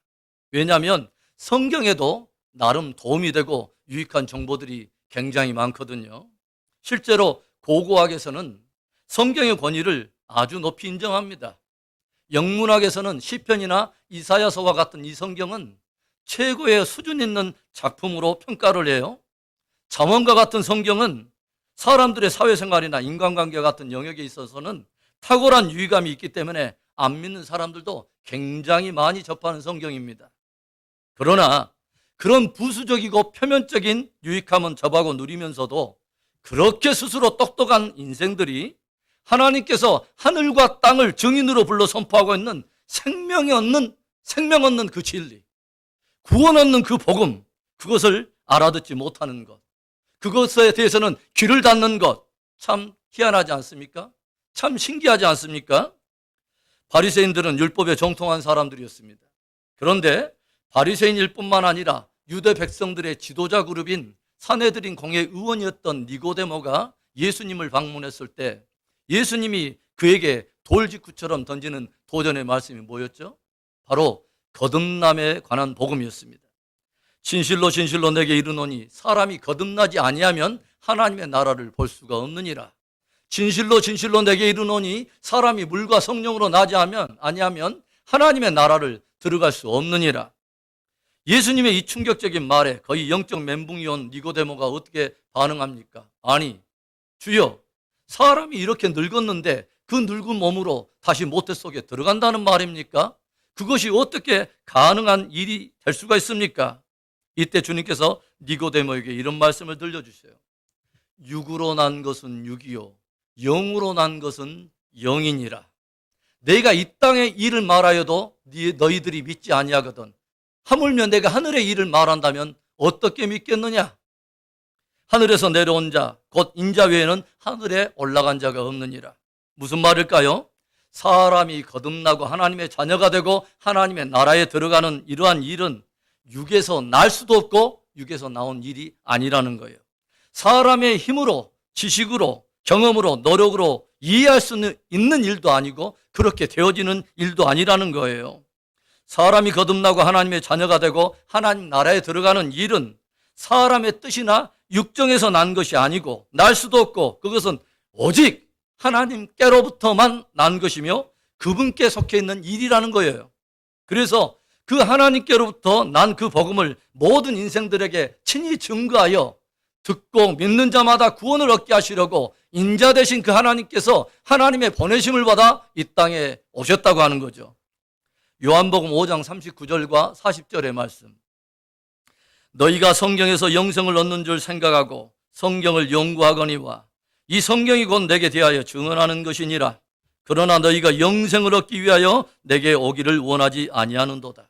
왜냐하면 성경에도 나름 도움이 되고 유익한 정보들이 굉장히 많거든요. 실제로 고고학에서는 성경의 권위를 아주 높이 인정합니다. 영문학에서는 시편이나 이사야서와 같은 이 성경은 최고의 수준 있는 작품으로 평가를 해요. 잠언과 같은 성경은 사람들의 사회생활이나 인간관계 같은 영역에 있어서는 탁월한 유의감이 있기 때문에 안 믿는 사람들도 굉장히 많이 접하는 성경입니다. 그러나 그런 부수적이고 표면적인 유익함은 접하고 누리면서도 그렇게 스스로 똑똑한 인생들이 하나님께서 하늘과 땅을 증인으로 불러 선포하고 있는 생명 얻는 그 진리, 구원 얻는 그 복음, 그것을 알아듣지 못하는 것, 그것에 대해서는 귀를 닫는 것, 참 희한하지 않습니까? 참 신기하지 않습니까? 바리새인들은 율법에 정통한 사람들이었습니다. 그런데 바리새인일 뿐만 아니라 유대 백성들의 지도자 그룹인 산헤드린 공회 의원이었던 니고데모가 예수님을 방문했을 때 예수님이 그에게 돌직구처럼 던지는 도전의 말씀이 뭐였죠? 바로 거듭남에 관한 복음이었습니다. 진실로 진실로 내게 이르노니 사람이 거듭나지 아니하면 하나님의 나라를 볼 수가 없느니라. 진실로 진실로 내게 이르노니 사람이 물과 성령으로 나지 아니하면 하나님의 나라를 들어갈 수 없느니라. 예수님의 이 충격적인 말에 거의 영적 멘붕이 온 니고데모가 어떻게 반응합니까? 아니, 주여, 사람이 이렇게 늙었는데 그 늙은 몸으로 다시 모태 속에 들어간다는 말입니까? 그것이 어떻게 가능한 일이 될 수가 있습니까? 이때 주님께서 니고데모에게 이런 말씀을 들려주세요. 육으로 난 것은 육이요 영으로 난 것은 영이니라. 내가 이 땅의 일을 말하여도 너희들이 믿지 아니하거든 하물며 내가 하늘의 일을 말한다면 어떻게 믿겠느냐? 하늘에서 내려온 자 곧 인자 외에는 하늘에 올라간 자가 없느니라. 무슨 말일까요? 사람이 거듭나고 하나님의 자녀가 되고 하나님의 나라에 들어가는 이러한 일은 육에서 날 수도 없고 육에서 나온 일이 아니라는 거예요. 사람의 힘으로, 지식으로, 경험으로, 노력으로 이해할 수 있는 일도 아니고 그렇게 되어지는 일도 아니라는 거예요. 사람이 거듭나고 하나님의 자녀가 되고 하나님 나라에 들어가는 일은 사람의 뜻이나 육정에서 난 것이 아니고 날 수도 없고 그것은 오직 하나님께로부터만 난 것이며 그분께 속해 있는 일이라는 거예요. 그래서 그 하나님께로부터 난 그 복음을 모든 인생들에게 친히 증거하여 듣고 믿는 자마다 구원을 얻게 하시려고 인자 되신 그 하나님께서 하나님의 보내심을 받아 이 땅에 오셨다고 하는 거죠. 요한복음 5장 39절과 40절의 말씀. 너희가 성경에서 영생을 얻는 줄 생각하고 성경을 연구하거니와 이 성경이 곧 내게 대하여 증언하는 것이니라. 그러나 너희가 영생을 얻기 위하여 내게 오기를 원하지 아니하는도다.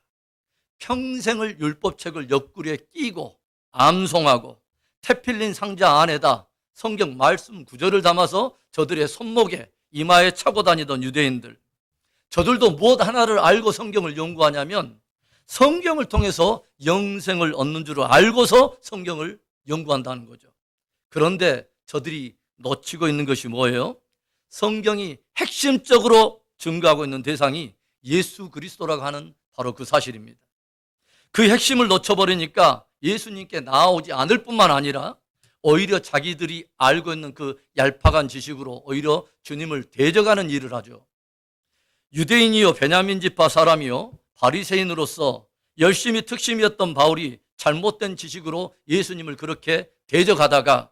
평생을 율법책을 옆구리에 끼고 암송하고 태필린 상자 안에다 성경 말씀 구절을 담아서 저들의 손목에 이마에 차고 다니던 유대인들, 저들도 무엇 하나를 알고 성경을 연구하냐면 성경을 통해서 영생을 얻는 줄 알고서 성경을 연구한다는 거죠. 그런데 저들이 놓치고 있는 것이 뭐예요? 성경이 핵심적으로 증거하고 있는 대상이 예수 그리스도라고 하는 바로 그 사실입니다. 그 핵심을 놓쳐버리니까 예수님께 나아오지 않을 뿐만 아니라 오히려 자기들이 알고 있는 그 얄팍한 지식으로 오히려 주님을 대적하는 일을 하죠. 유대인이요 베냐민 지파 사람이요 바리새인으로서 열심히 특심이었던 바울이 잘못된 지식으로 예수님을 그렇게 대적하다가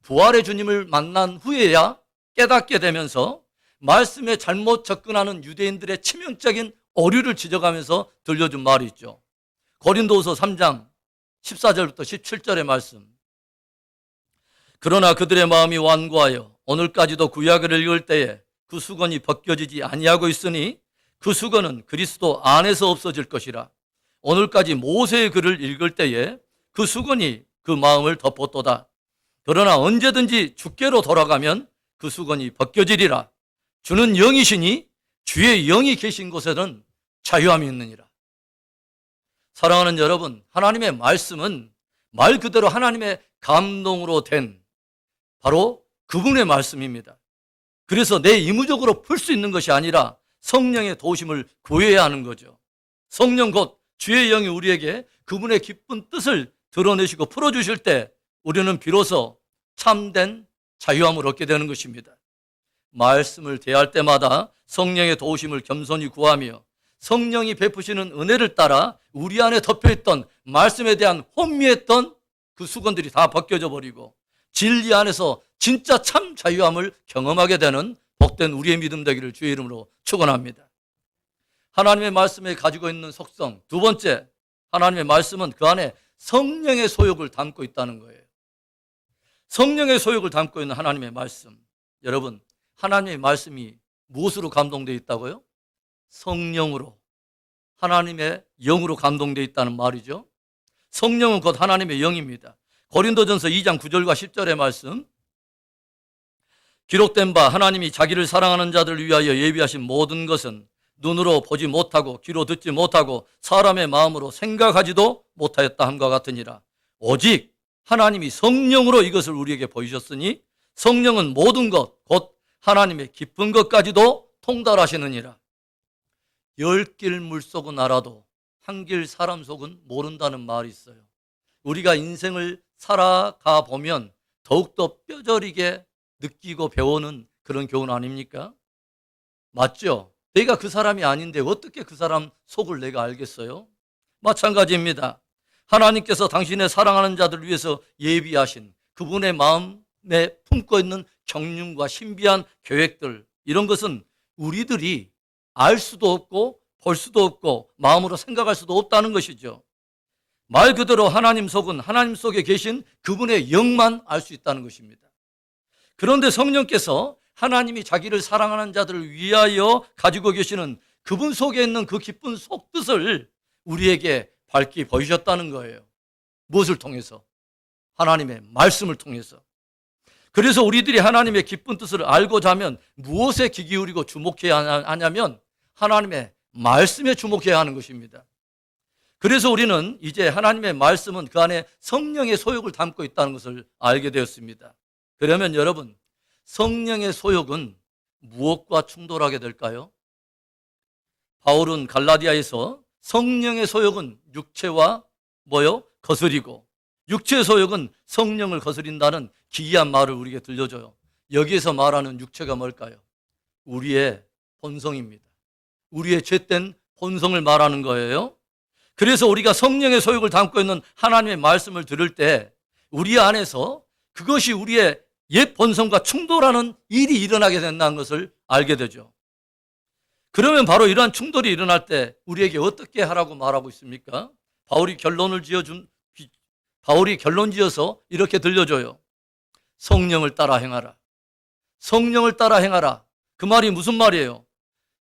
부활의 주님을 만난 후에야 깨닫게 되면서 말씀에 잘못 접근하는 유대인들의 치명적인 오류를 지적하면서 들려준 말이 있죠. 고린도후서 3장 14절부터 17절의 말씀. 그러나 그들의 마음이 완고하여 오늘까지도 구약을 읽을 때에 그 수건이 벗겨지지 아니하고 있으니 그 수건은 그리스도 안에서 없어질 것이라. 오늘까지 모세의 글을 읽을 때에 그 수건이 그 마음을 덮었도다. 그러나 언제든지 주께로 돌아가면 그 수건이 벗겨지리라. 주는 영이시니 주의 영이 계신 곳에는 자유함이 있느니라. 사랑하는 여러분, 하나님의 말씀은 말 그대로 하나님의 감동으로 된 바로 그분의 말씀입니다. 그래서 내 의무적으로 풀 수 있는 것이 아니라 성령의 도우심을 구해야 하는 거죠. 성령 곧 주의 영이 우리에게 그분의 기쁜 뜻을 드러내시고 풀어주실 때 우리는 비로소 참된 자유함을 얻게 되는 것입니다. 말씀을 대할 때마다 성령의 도우심을 겸손히 구하며 성령이 베푸시는 은혜를 따라 우리 안에 덮여있던 말씀에 대한 혼미했던 그 수건들이 다 벗겨져 버리고 진리 안에서 진짜 참 자유함을 경험하게 되는 복된 우리의 믿음 되기를 주의 이름으로 축원합니다. 하나님의 말씀에 가지고 있는 속성, 두 번째, 하나님의 말씀은 그 안에 성령의 소욕을 담고 있다는 거예요. 성령의 소욕을 담고 있는 하나님의 말씀. 여러분, 하나님의 말씀이 무엇으로 감동되어 있다고요? 성령으로, 하나님의 영으로 감동되어 있다는 말이죠. 성령은 곧 하나님의 영입니다. 고린도전서 2장 9절과 10절의 말씀. 기록된 바 하나님이 자기를 사랑하는 자들을 위하여 예비하신 모든 것은 눈으로 보지 못하고 귀로 듣지 못하고 사람의 마음으로 생각하지도 못하였다 함과 같으니라. 오직 하나님이 성령으로 이것을 우리에게 보이셨으니 성령은 모든 것 곧 하나님의 깊은 것까지도 통달하시느니라. 10길 물속은 알아도 한 길 사람 속은 모른다는 말이 있어요. 우리가 인생을 살아가 보면 더욱더 뼈저리게 느끼고 배우는 그런 교훈 아닙니까? 맞죠? 내가 그 사람이 아닌데 어떻게 그 사람 속을 내가 알겠어요? 마찬가지입니다. 하나님께서 당신의 사랑하는 자들을 위해서 예비하신 그분의 마음, 내 품고 있는 경륜과 신비한 계획들, 이런 것은 우리들이 알 수도 없고 볼 수도 없고 마음으로 생각할 수도 없다는 것이죠. 말 그대로 하나님 속은 하나님 속에 계신 그분의 영만 알 수 있다는 것입니다. 그런데 성령께서 하나님이 자기를 사랑하는 자들을 위하여 가지고 계시는 그분 속에 있는 그 깊은 속뜻을 우리에게 밝히 보이셨다는 거예요. 무엇을 통해서? 하나님의 말씀을 통해서. 그래서 우리들이 하나님의 깊은 뜻을 알고자 하면 무엇에 귀 기울이고 주목해야 하냐면 하나님의 말씀에 주목해야 하는 것입니다. 그래서 우리는 이제 하나님의 말씀은 그 안에 성령의 소욕을 담고 있다는 것을 알게 되었습니다. 그러면 여러분, 성령의 소욕은 무엇과 충돌하게 될까요? 바울은 갈라디아에서 성령의 소욕은 육체와 거스리고 육체의 소욕은 성령을 거스린다는 기이한 말을 우리에게 들려줘요. 여기에서 말하는 육체가 뭘까요? 우리의 본성입니다. 우리의 죄된 본성을 말하는 거예요. 그래서 우리가 성령의 소욕을 담고 있는 하나님의 말씀을 들을 때 우리 안에서 그것이 우리의 옛 본성과 충돌하는 일이 일어나게 된다는 것을 알게 되죠. 그러면 바로 이러한 충돌이 일어날 때 우리에게 어떻게 하라고 말하고 있습니까? 바울이 결론 지어서 이렇게 들려줘요. 성령을 따라 행하라. 성령을 따라 행하라. 그 말이 무슨 말이에요?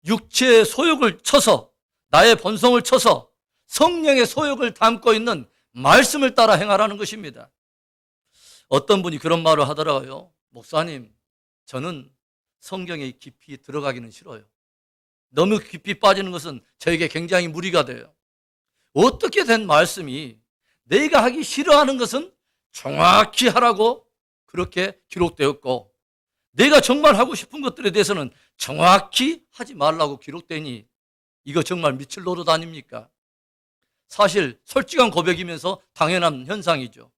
육체의 소욕을 쳐서, 나의 본성을 쳐서 성령의 소욕을 담고 있는 말씀을 따라 행하라는 것입니다. 어떤 분이 그런 말을 하더라고요. 목사님, 저는 성경에 깊이 들어가기는 싫어요. 너무 깊이 빠지는 것은 저에게 굉장히 무리가 돼요. 어떻게 된 말씀이 내가 하기 싫어하는 것은 정확히 하라고 그렇게 기록되었고, 내가 정말 하고 싶은 것들에 대해서는 정확히 하지 말라고 기록되니 이거 정말 미칠 노릇 아닙니까? 사실 솔직한 고백이면서 당연한 현상이죠.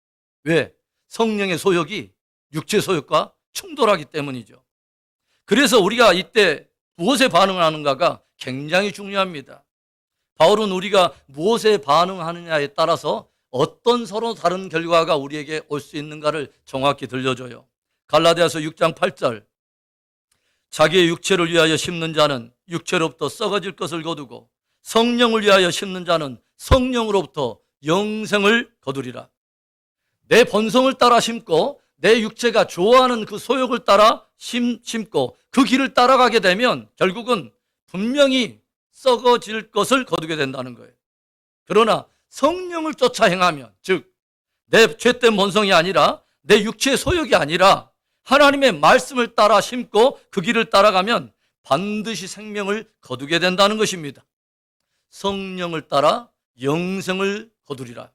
왜? 성령의 소욕이 육체 소욕과 충돌하기 때문이죠. 그래서 우리가 이때 무엇에 반응하는가가 굉장히 중요합니다. 바울은 우리가 무엇에 반응하느냐에 따라서 어떤 서로 다른 결과가 우리에게 올 수 있는가를 정확히 들려줘요. 갈라디아서 6장 8절, 자기의 육체를 위하여 심는 자는 육체로부터 썩어질 것을 거두고 성령을 위하여 심는 자는 성령으로부터 영생을 거두리라. 내 본성을 따라 심고 내 육체가 좋아하는 그 소욕을 따라 심고 그 길을 따라가게 되면 결국은 분명히 썩어질 것을 거두게 된다는 거예요. 그러나 성령을 쫓아 행하면, 즉 내 죄된 본성이 아니라 내 육체의 소욕이 아니라 하나님의 말씀을 따라 심고 그 길을 따라가면 반드시 생명을 거두게 된다는 것입니다. 성령을 따라 영생을 거두리라.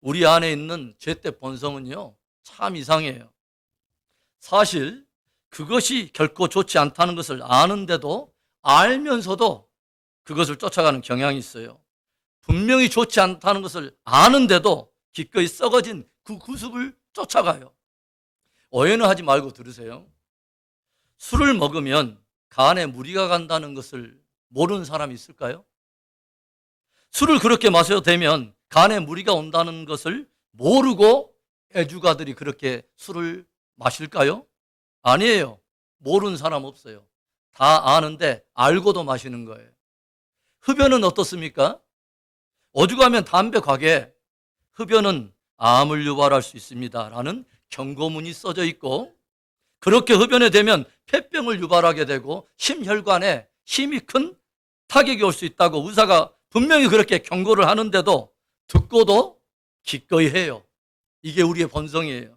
우리 안에 있는 죄된 본성은요, 참 이상해요. 사실 그것이 결코 좋지 않다는 것을 아는데도 알면서도 그것을 쫓아가는 경향이 있어요. 분명히 좋지 않다는 것을 아는데도 기꺼이 썩어진 그 구습을 쫓아가요. 오해는 하지 말고 들으세요. 술을 먹으면 간에 무리가 간다는 것을 모르는 사람이 있을까요? 술을 그렇게 마셔도 되면 간에 무리가 온다는 것을 모르고 애주가들이 그렇게 술을 마실까요? 아니에요. 모르는 사람 없어요. 다 아는데 알고도 마시는 거예요. 흡연은 어떻습니까? 오죽하면 담배 가게에 흡연은 암을 유발할 수 있습니다 라는 경고문이 써져 있고, 그렇게 흡연에 되면 폐병을 유발하게 되고 심혈관에 힘이 큰 타격이 올 수 있다고 의사가 분명히 그렇게 경고를 하는데도 듣고도 기꺼이 해요. 이게 우리의 본성이에요.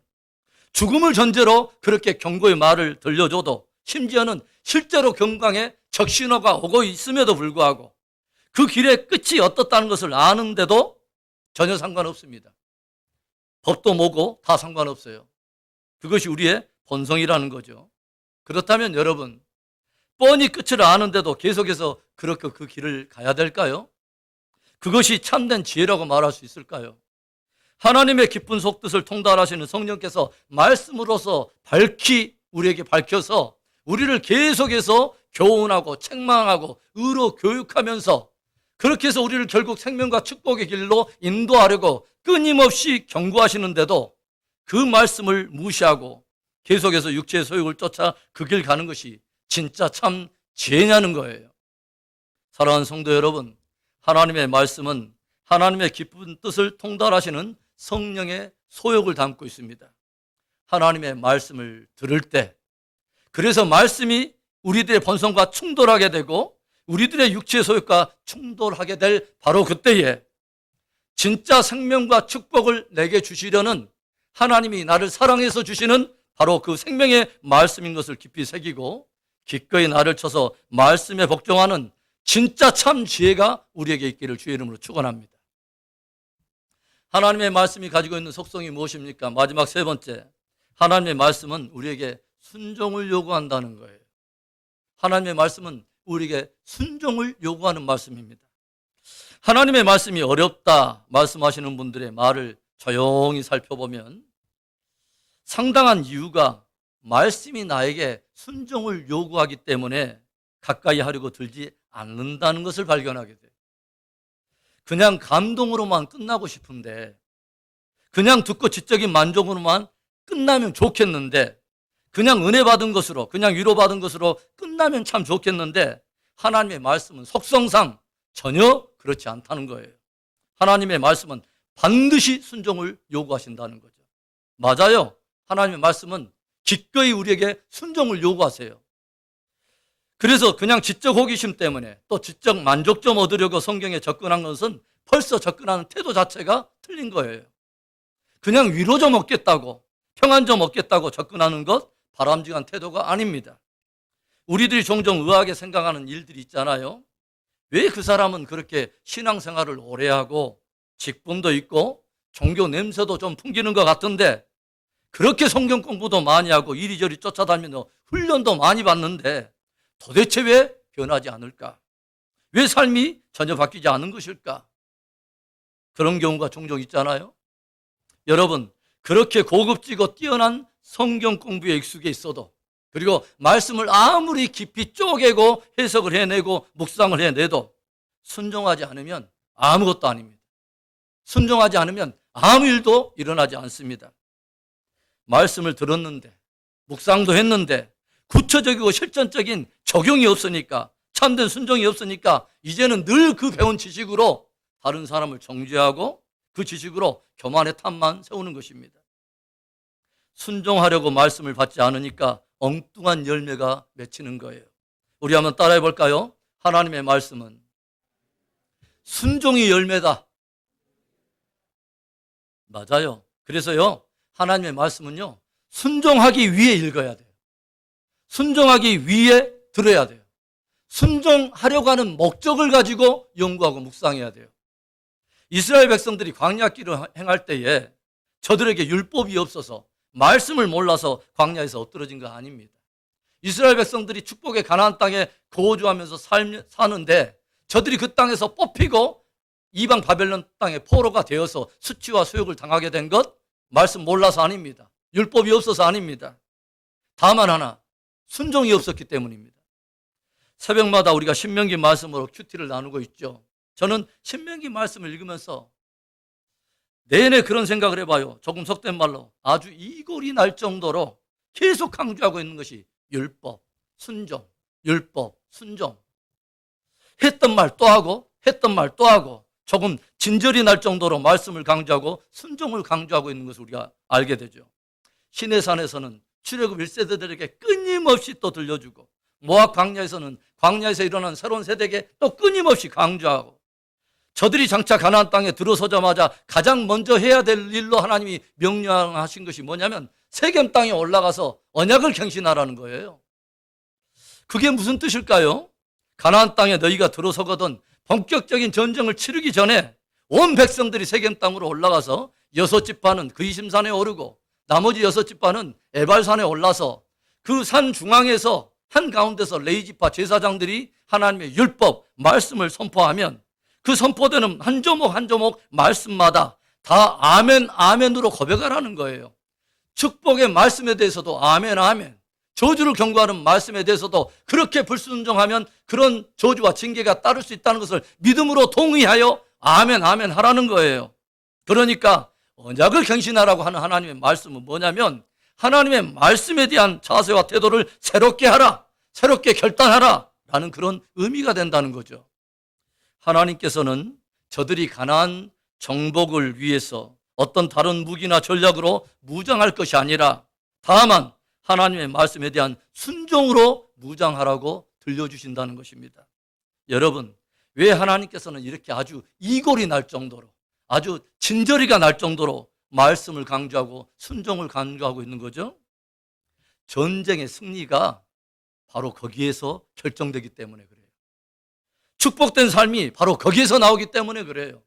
죽음을 전제로 그렇게 경고의 말을 들려줘도, 심지어는 실제로 경광에 적신호가 오고 있음에도 불구하고 그 길의 끝이 어떻다는 것을 아는데도 전혀 상관없습니다. 법도 뭐고 다 상관없어요. 그것이 우리의 본성이라는 거죠. 그렇다면 여러분, 뻔히 끝을 아는데도 계속해서 그렇게 그 길을 가야 될까요? 그것이 참된 지혜라고 말할 수 있을까요? 하나님의 깊은 속뜻을 통달하시는 성령께서 말씀으로서 밝히 우리에게 밝혀서 우리를 계속해서 교훈하고 책망하고 의로 교육하면서 그렇게 해서 우리를 결국 생명과 축복의 길로 인도하려고 끊임없이 경고하시는데도 그 말씀을 무시하고 계속해서 육체의 소욕을 쫓아 그 길 가는 것이 진짜 참 죄냐는 거예요. 사랑하는 성도 여러분, 하나님의 말씀은 하나님의 기쁜 뜻을 통달하시는 성령의 소욕을 담고 있습니다. 하나님의 말씀을 들을 때, 그래서 말씀이 우리들의 본성과 충돌하게 되고 우리들의 육체의 소욕과 충돌하게 될 바로 그때에 진짜 생명과 축복을 내게 주시려는 하나님이 나를 사랑해서 주시는 바로 그 생명의 말씀인 것을 깊이 새기고 기꺼이 나를 쳐서 말씀에 복종하는 진짜 참 지혜가 우리에게 있기를 주의 이름으로 축원합니다. 하나님의 말씀이 가지고 있는 속성이 무엇입니까? 마지막 세 번째, 하나님의 말씀은 우리에게 순종을 요구한다는 거예요. 하나님의 말씀은 우리에게 순종을 요구하는 말씀입니다. 하나님의 말씀이 어렵다 말씀하시는 분들의 말을 조용히 살펴보면 상당한 이유가 말씀이 나에게 순종을 요구하기 때문에 가까이 하려고 들지 않는다는 것을 발견하게 돼요. 그냥 감동으로만 끝나고 싶은데, 그냥 듣고 지적인 만족으로만 끝나면 좋겠는데, 그냥 은혜 받은 것으로, 그냥 위로받은 것으로 끝나면 참 좋겠는데 하나님의 말씀은 속성상 전혀 그렇지 않다는 거예요. 하나님의 말씀은 반드시 순종을 요구하신다는 거죠. 맞아요. 하나님의 말씀은 기꺼이 우리에게 순종을 요구하세요. 그래서 그냥 지적 호기심 때문에 또 지적 만족 좀 얻으려고 성경에 접근한 것은 벌써 접근하는 태도 자체가 틀린 거예요. 그냥 위로 좀 얻겠다고, 평안 좀 얻겠다고 접근하는 것 바람직한 태도가 아닙니다. 우리들이 종종 의아하게 생각하는 일들이 있잖아요. 왜 그 사람은 그렇게 신앙생활을 오래 하고 직분도 있고 종교 냄새도 좀 풍기는 것 같은데, 그렇게 성경 공부도 많이 하고 이리저리 쫓아다니면서 훈련도 많이 받는데 도대체 왜 변하지 않을까? 왜 삶이 전혀 바뀌지 않은 것일까? 그런 경우가 종종 있잖아요. 여러분, 그렇게 고급지고 뛰어난 성경 공부에 익숙해 있어도, 그리고 말씀을 아무리 깊이 쪼개고 해석을 해내고 묵상을 해내도 순종하지 않으면 아무것도 아닙니다. 순종하지 않으면 아무 일도 일어나지 않습니다. 말씀을 들었는데, 묵상도 했는데 구체적이고 실전적인 적용이 없으니까, 참된 순종이 없으니까 이제는 늘 그 배운 지식으로 다른 사람을 정죄하고 그 지식으로 교만의 탑만 세우는 것입니다. 순종하려고 말씀을 받지 않으니까 엉뚱한 열매가 맺히는 거예요. 우리 한번 따라해 볼까요? 하나님의 말씀은 순종이 열매다. 맞아요. 그래서요, 하나님의 말씀은요, 순종하기 위해 읽어야 돼요. 순종하기 위해 들어야 돼요. 순종하려고 하는 목적을 가지고 연구하고 묵상해야 돼요. 이스라엘 백성들이 광야길을 행할 때에 저들에게 율법이 없어서 말씀을 몰라서 광야에서 엎드러진 거 아닙니다. 이스라엘 백성들이 축복의 가나안 땅에 거주하면서 사는데 저들이 그 땅에서 뽑히고 이방 바벨론 땅에 포로가 되어서 수치와 수욕을 당하게 된 것 말씀 몰라서 아닙니다. 율법이 없어서 아닙니다. 다만 하나, 순종이 없었기 때문입니다. 새벽마다 우리가 신명기 말씀으로 큐티를 나누고 있죠. 저는 신명기 말씀을 읽으면서 내내 그런 생각을 해봐요. 조금 속된 말로 아주 이골이 날 정도로 계속 강조하고 있는 것이 율법, 순종, 율법, 순종. 했던 말 또 하고 했던 말 또 하고 조금 진절이 날 정도로 말씀을 강조하고 순종을 강조하고 있는 것을 우리가 알게 되죠. 시내산에서는 출애굽 1세대들에게 끊임없이 또 들려주고, 모압 광야에서는 광야에서 일어난 새로운 세대에게 또 끊임없이 강조하고, 저들이 장차 가나안 땅에 들어서자마자 가장 먼저 해야 될 일로 하나님이 명령하신 것이 뭐냐면 세겜 땅에 올라가서 언약을 갱신하라는 거예요. 그게 무슨 뜻일까요? 가나안 땅에 너희가 들어서거든 본격적인 전쟁을 치르기 전에 온 백성들이 세겜 땅으로 올라가서 6지파는 그이심산에 오르고 나머지 6지파는 에발산에 올라서 그 산 중앙에서 한가운데서 레위지파 제사장들이 하나님의 율법, 말씀을 선포하면 그 선포되는 한 조목 한 조목 말씀마다 다 아멘, 아멘으로 고백하라는 거예요. 축복의 말씀에 대해서도 아멘, 아멘. 저주를 경고하는 말씀에 대해서도 그렇게 불순종하면 그런 저주와 징계가 따를 수 있다는 것을 믿음으로 동의하여 아멘, 아멘 하라는 거예요. 그러니까 언약을 갱신하라고 하는 하나님의 말씀은 뭐냐면 하나님의 말씀에 대한 자세와 태도를 새롭게 하라, 새롭게 결단하라 라는 그런 의미가 된다는 거죠. 하나님께서는 저들이 가나안 정복을 위해서 어떤 다른 무기나 전략으로 무장할 것이 아니라 다만 하나님의 말씀에 대한 순종으로 무장하라고 들려주신다는 것입니다. 여러분, 왜 하나님께서는 이렇게 아주 이골이 날 정도로, 아주 진저리가 날 정도로 말씀을 강조하고 순종을 강조하고 있는 거죠? 전쟁의 승리가 바로 거기에서 결정되기 때문에 그래요. 축복된 삶이 바로 거기에서 나오기 때문에 그래요.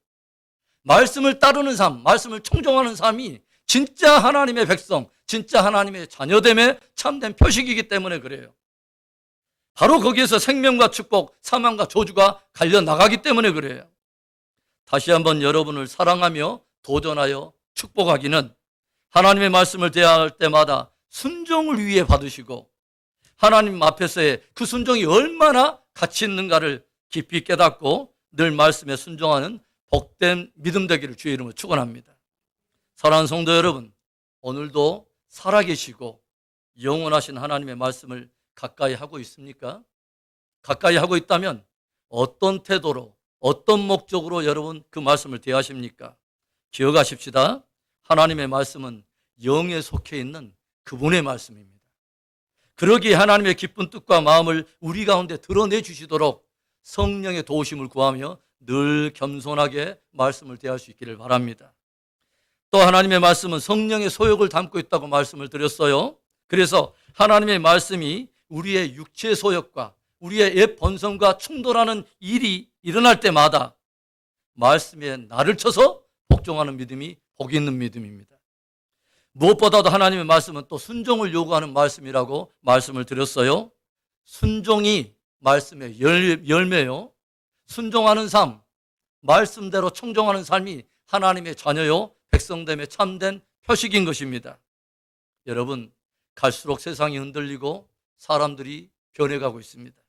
말씀을 따르는 삶, 말씀을 청종하는 삶이 진짜 하나님의 백성, 진짜 하나님의 자녀됨의 참된 표식이기 때문에 그래요. 바로 거기에서 생명과 축복, 사망과 저주가 갈려 나가기 때문에 그래요. 다시 한번 여러분을 사랑하며 도전하여 축복하기는 하나님의 말씀을 대할 때마다 순종을 위해 받으시고 하나님 앞에서의 그 순종이 얼마나 가치 있는가를 깊이 깨닫고 늘 말씀에 순종하는 복된 믿음 되기를 주의 이름으로 축원합니다. 사랑하는 성도 여러분, 오늘도 살아계시고 영원하신 하나님의 말씀을 가까이 하고 있습니까? 가까이 하고 있다면 어떤 태도로, 어떤 목적으로 여러분 그 말씀을 대하십니까? 기억하십시다. 하나님의 말씀은 영에 속해 있는 그분의 말씀입니다. 그러기에 하나님의 기쁜 뜻과 마음을 우리 가운데 드러내 주시도록 성령의 도우심을 구하며 늘 겸손하게 말씀을 대할 수 있기를 바랍니다. 또 하나님의 말씀은 성령의 소욕을 담고 있다고 말씀을 드렸어요. 그래서 하나님의 말씀이 우리의 육체 소욕과 우리의 옛 본성과 충돌하는 일이 일어날 때마다 말씀에 나를 쳐서 복종하는 믿음이 복 있는 믿음입니다. 무엇보다도 하나님의 말씀은 또 순종을 요구하는 말씀이라고 말씀을 드렸어요. 순종이 말씀의 열매요. 순종하는 삶, 말씀대로 청종하는 삶이 하나님의 자녀요, 백성됨의 참된 표식인 것입니다. 여러분, 갈수록 세상이 흔들리고 사람들이 변해가고 있습니다.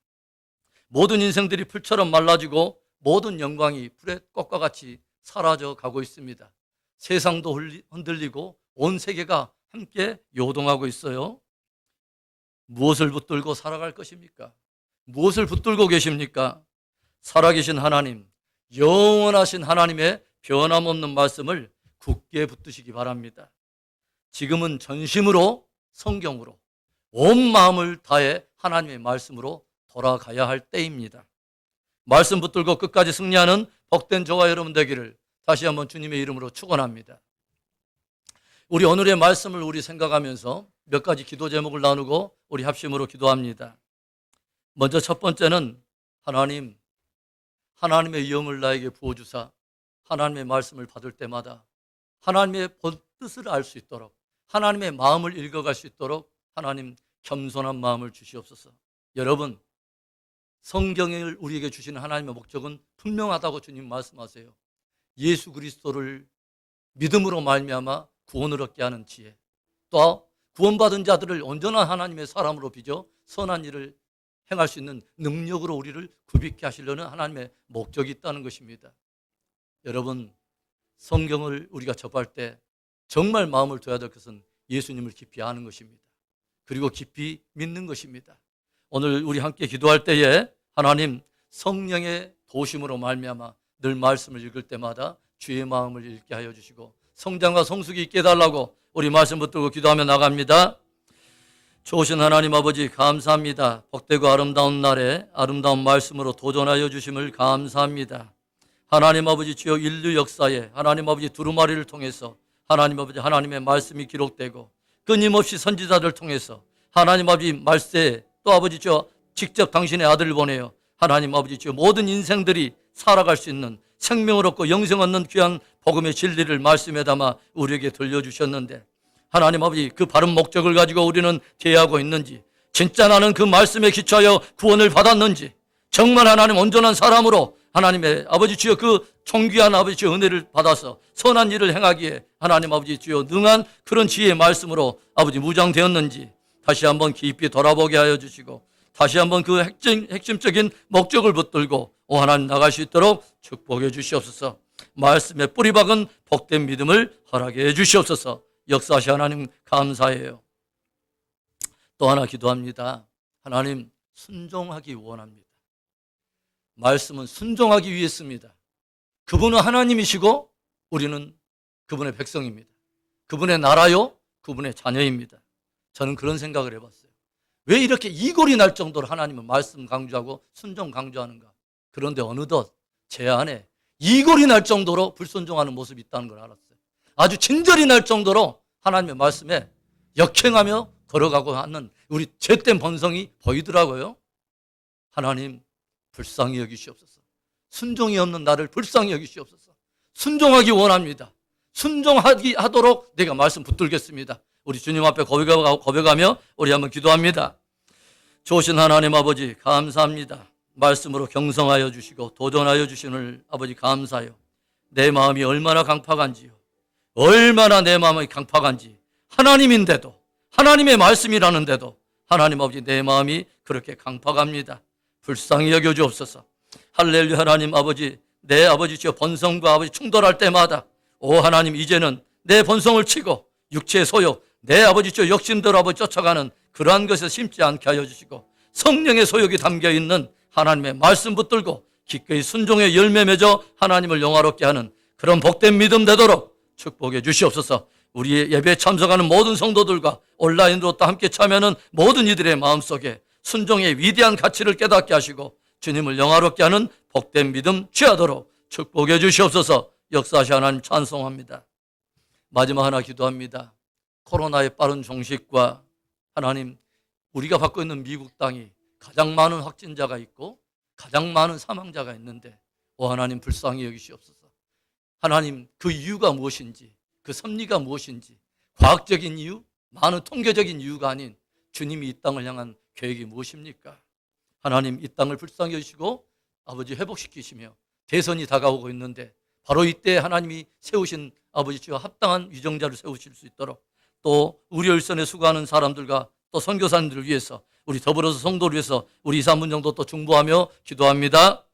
모든 인생들이 풀처럼 말라지고 모든 영광이 불의 꽃과 같이 사라져 가고 있습니다. 세상도 흔들리고 온 세계가 함께 요동하고 있어요. 무엇을 붙들고 살아갈 것입니까? 무엇을 붙들고 계십니까? 살아계신 하나님, 영원하신 하나님의 변함없는 말씀을 굳게 붙드시기 바랍니다. 지금은 전심으로 성경으로 온 마음을 다해 하나님의 말씀으로 돌아가야 할 때입니다. 말씀 붙들고 끝까지 승리하는 복된 저와 여러분 되기를 다시 한번 주님의 이름으로 축원합니다. 우리 오늘의 말씀을 우리 생각하면서 몇 가지 기도 제목을 나누고 우리 합심으로 기도합니다. 먼저 첫 번째는 하나님의 영을 나에게 부어주사 하나님의 말씀을 받을 때마다 하나님의 본뜻을 알 수 있도록 하나님의 마음을 읽어갈 수 있도록 하나님 겸손한 마음을 주시옵소서. 여러분, 성경을 우리에게 주시는 하나님의 목적은 분명하다고 주님 말씀하세요. 예수 그리스도를 믿음으로 말미암아 구원을 얻게 하는 지혜, 또 구원받은 자들을 온전한 하나님의 사람으로 빚어 선한 일을 행할 수 있는 능력으로 우리를 구비케 하시려는 하나님의 목적이 있다는 것입니다. 여러분, 성경을 우리가 접할 때 정말 마음을 둬야 될 것은 예수님을 깊이 아는 것입니다. 그리고 깊이 믿는 것입니다. 오늘 우리 함께 기도할 때에 하나님 성령의 도심으로 말미암아 늘 말씀을 읽을 때마다 주의 마음을 읽게 하여 주시고 성장과 성숙이 있게 해달라고 우리 말씀 붙들고 기도하며 나갑니다. 좋으신 하나님 아버지 감사합니다. 복되고 아름다운 날에 아름다운 말씀으로 도전하여 주심을 감사합니다. 하나님 아버지 주여 인류 역사에 하나님 아버지 두루마리를 통해서 하나님 아버지 하나님의 말씀이 기록되고 끊임없이 선지자들을 통해서 하나님 아버지 말세 또 아버지 주여 직접 당신의 아들을 보내어 하나님 아버지 주여 모든 인생들이 살아갈 수 있는 생명을 얻고 영생 얻는 귀한 복음의 진리를 말씀에 담아 우리에게 들려주셨는데 하나님 아버지 그 바른 목적을 가지고 우리는 대하고 있는지 진짜 나는 그 말씀에 기초하여 구원을 받았는지 정말 하나님 온전한 사람으로 하나님의 아버지 주여 그 존귀한 아버지 주여 은혜를 받아서 선한 일을 행하기에 하나님 아버지 주여 능한 그런 지혜의 말씀으로 아버지 무장되었는지 다시 한번 깊이 돌아보게 하여 주시고 다시 한번 그 핵심적인 목적을 붙들고 오 하나님 나갈 수 있도록 축복해 주시옵소서. 말씀에 뿌리 박은 복된 믿음을 허락해 주시옵소서. 역사하시 하나님 감사해요. 또 하나 기도합니다. 하나님, 순종하기 원합니다. 말씀은 순종하기 위해 씁니다. 그분은 하나님이시고 우리는 그분의 백성입니다. 그분의 나라요, 그분의 자녀입니다. 저는 그런 생각을 해봤어요. 왜 이렇게 이골이 날 정도로 하나님은 말씀 강조하고 순종 강조하는가? 그런데 어느덧 제 안에 이골이 날 정도로 불순종하는 모습이 있다는 걸 알았어요. 아주 진절이 날 정도로 하나님의 말씀에 역행하며 걸어가고 하는 우리 죄된 본성이 보이더라고요. 하나님, 불쌍히 여기시옵소서. 순종이 없는 나를 불쌍히 여기시옵소서. 순종하기 원합니다. 순종하도록 내가 말씀 붙들겠습니다. 우리 주님 앞에 고백하며 우리 한번 기도합니다. 좋으신 하나님 아버지, 감사합니다. 말씀으로 경성하여 주시고 도전하여 주시는 아버지 감사해요. 내 마음이 얼마나 강팍한지요. 얼마나 내 마음이 강팍한지. 하나님인데도, 하나님의 말씀이라는데도 하나님 아버지, 내 마음이 그렇게 강팍합니다. 불쌍히 여겨 주옵소서. 할렐루야. 하나님 아버지, 내 아버지 저 본성과 아버지 충돌할 때마다 오 하나님, 이제는 내 본성을 치고 육체의 소욕, 내 아버지 저 욕심대로 아버지 쫓아가는 그러한 것에 심지 않게 하여 주시고 성령의 소욕이 담겨있는 하나님의 말씀 붙들고 기꺼이 순종의 열매 맺어 하나님을 영화롭게 하는 그런 복된 믿음 되도록 축복해 주시옵소서. 우리의 예배에 참석하는 모든 성도들과 온라인으로 또 함께 참여하는 모든 이들의 마음속에 순종의 위대한 가치를 깨닫게 하시고 주님을 영화롭게 하는 복된 믿음 취하도록 축복해 주시옵소서. 역사하시 하나님 찬송합니다. 마지막 하나 기도합니다. 코로나의 빠른 종식과 하나님, 우리가 받고 있는 미국 땅이 가장 많은 확진자가 있고 가장 많은 사망자가 있는데 오 하나님, 불쌍히 여기시옵소서. 하나님, 그 이유가 무엇인지, 그 섭리가 무엇인지, 과학적인 이유, 많은 통계적인 이유가 아닌 주님이 이 땅을 향한 계획이 무엇입니까? 하나님, 이 땅을 불쌍히 여기시고 아버지 회복시키시며 대선이 다가오고 있는데 바로 이때 하나님이 세우신 아버지 주와 합당한 위정자를 세우실 수 있도록 또 우리 열선에 수고하는 사람들과 또 선교사님들을 위해서 우리 더불어서 성도를 위해서 우리 2, 3분 정도 또 중보하며 기도합니다.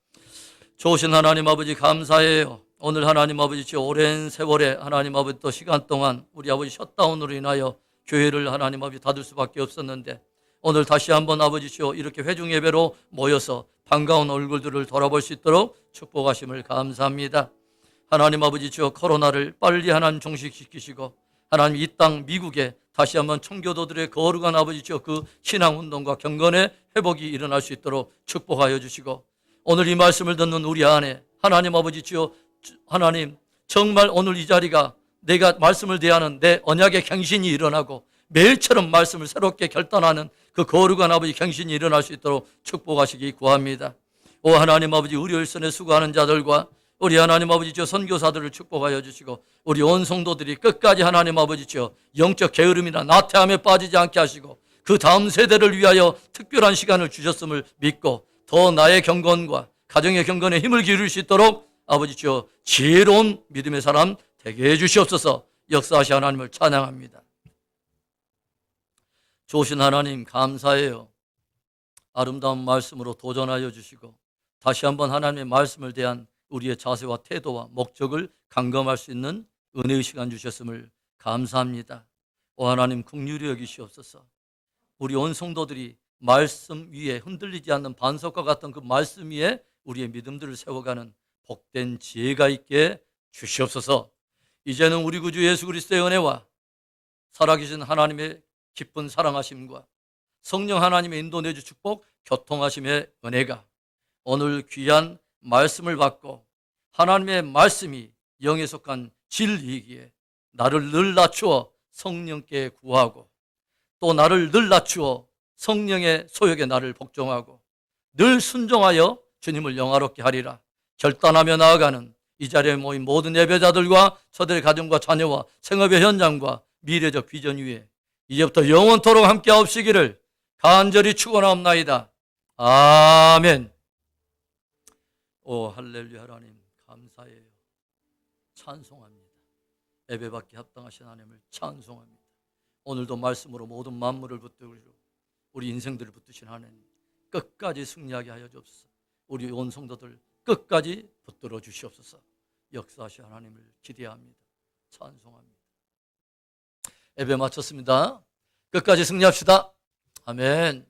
좋으신 하나님 아버지 감사해요. 오늘 하나님 아버지 주 오랜 세월에 하나님 아버지 또 시간 동안 우리 아버지 셧다운으로 인하여 교회를 하나님 아버지 닫을 수밖에 없었는데 오늘 다시 한번 아버지 주 이렇게 회중 예배로 모여서 반가운 얼굴들을 돌아볼 수 있도록 축복하심을 감사합니다. 하나님 아버지 주 코로나를 빨리 하나님 종식시키시고 하나님 이 땅 미국에 다시 한번 청교도들의 거룩한 아버지 주 그 신앙운동과 경건의 회복이 일어날 수 있도록 축복하여 주시고 오늘 이 말씀을 듣는 우리 안에 하나님 아버지 주 하나님, 정말 오늘 이 자리가 내가 말씀을 대하는 내 언약의 갱신이 일어나고 매일처럼 말씀을 새롭게 결단하는 그 거룩한 아버지 갱신이 일어날 수 있도록 축복하시기 구합니다. 오 하나님 아버지, 우리 열선에 수고하는 자들과 우리 하나님 아버지 주 선교사들을 축복하여 주시고 우리 온 성도들이 끝까지 하나님 아버지 주 영적 게으름이나 나태함에 빠지지 않게 하시고 그 다음 세대를 위하여 특별한 시간을 주셨음을 믿고 더 나의 경건과 가정의 경건에 힘을 기울일 수 있도록 아버지 주여 지혜로운 믿음의 사람 되게 해주시옵소서. 역사하시 하나님을 찬양합니다. 좋으신 하나님 감사해요. 아름다운 말씀으로 도전하여 주시고 다시 한번 하나님의 말씀을 대한 우리의 자세와 태도와 목적을 감감할 수 있는 은혜의 시간 주셨음을 감사합니다. 오 하나님, 긍휼히 여기시옵소서. 우리 온 성도들이 말씀 위에 흔들리지 않는 반석과 같은 그 말씀 위에 우리의 믿음들을 세워가는 복된 지혜가 있게 주시옵소서. 이제는 우리 구주 예수 그리스도의 은혜와 살아계신 하나님의 깊은 사랑하심과 성령 하나님의 인도 내주 축복 교통하심의 은혜가 오늘 귀한 말씀을 받고 하나님의 말씀이 영에 속한 진리이기에 나를 늘 낮추어 성령께 구하고 또 나를 늘 낮추어 성령의 소욕에 나를 복종하고 늘 순종하여 주님을 영화롭게 하리라 결단하며 나아가는 이 자리에 모인 모든 예배자들과 저들의 가정과 자녀와 생업의 현장과 미래적 비전 위에 이제부터 영원토록 함께 하옵시기를 간절히 축원하옵나이다. 아멘. 오 할렐루야. 하나님 감사해요. 찬송합니다. 예배받기 합당하신 하나님을 찬송합니다. 오늘도 말씀으로 모든 만물을 붙들고 우리 인생들을 붙드신 하나님 끝까지 승리하게 하여 주옵소서. 우리 온 성도들 끝까지 붙들어 주시옵소서. 역사하신 하나님을 기대합니다. 찬송합니다. 예배 마쳤습니다. 끝까지 승리합시다. 아멘.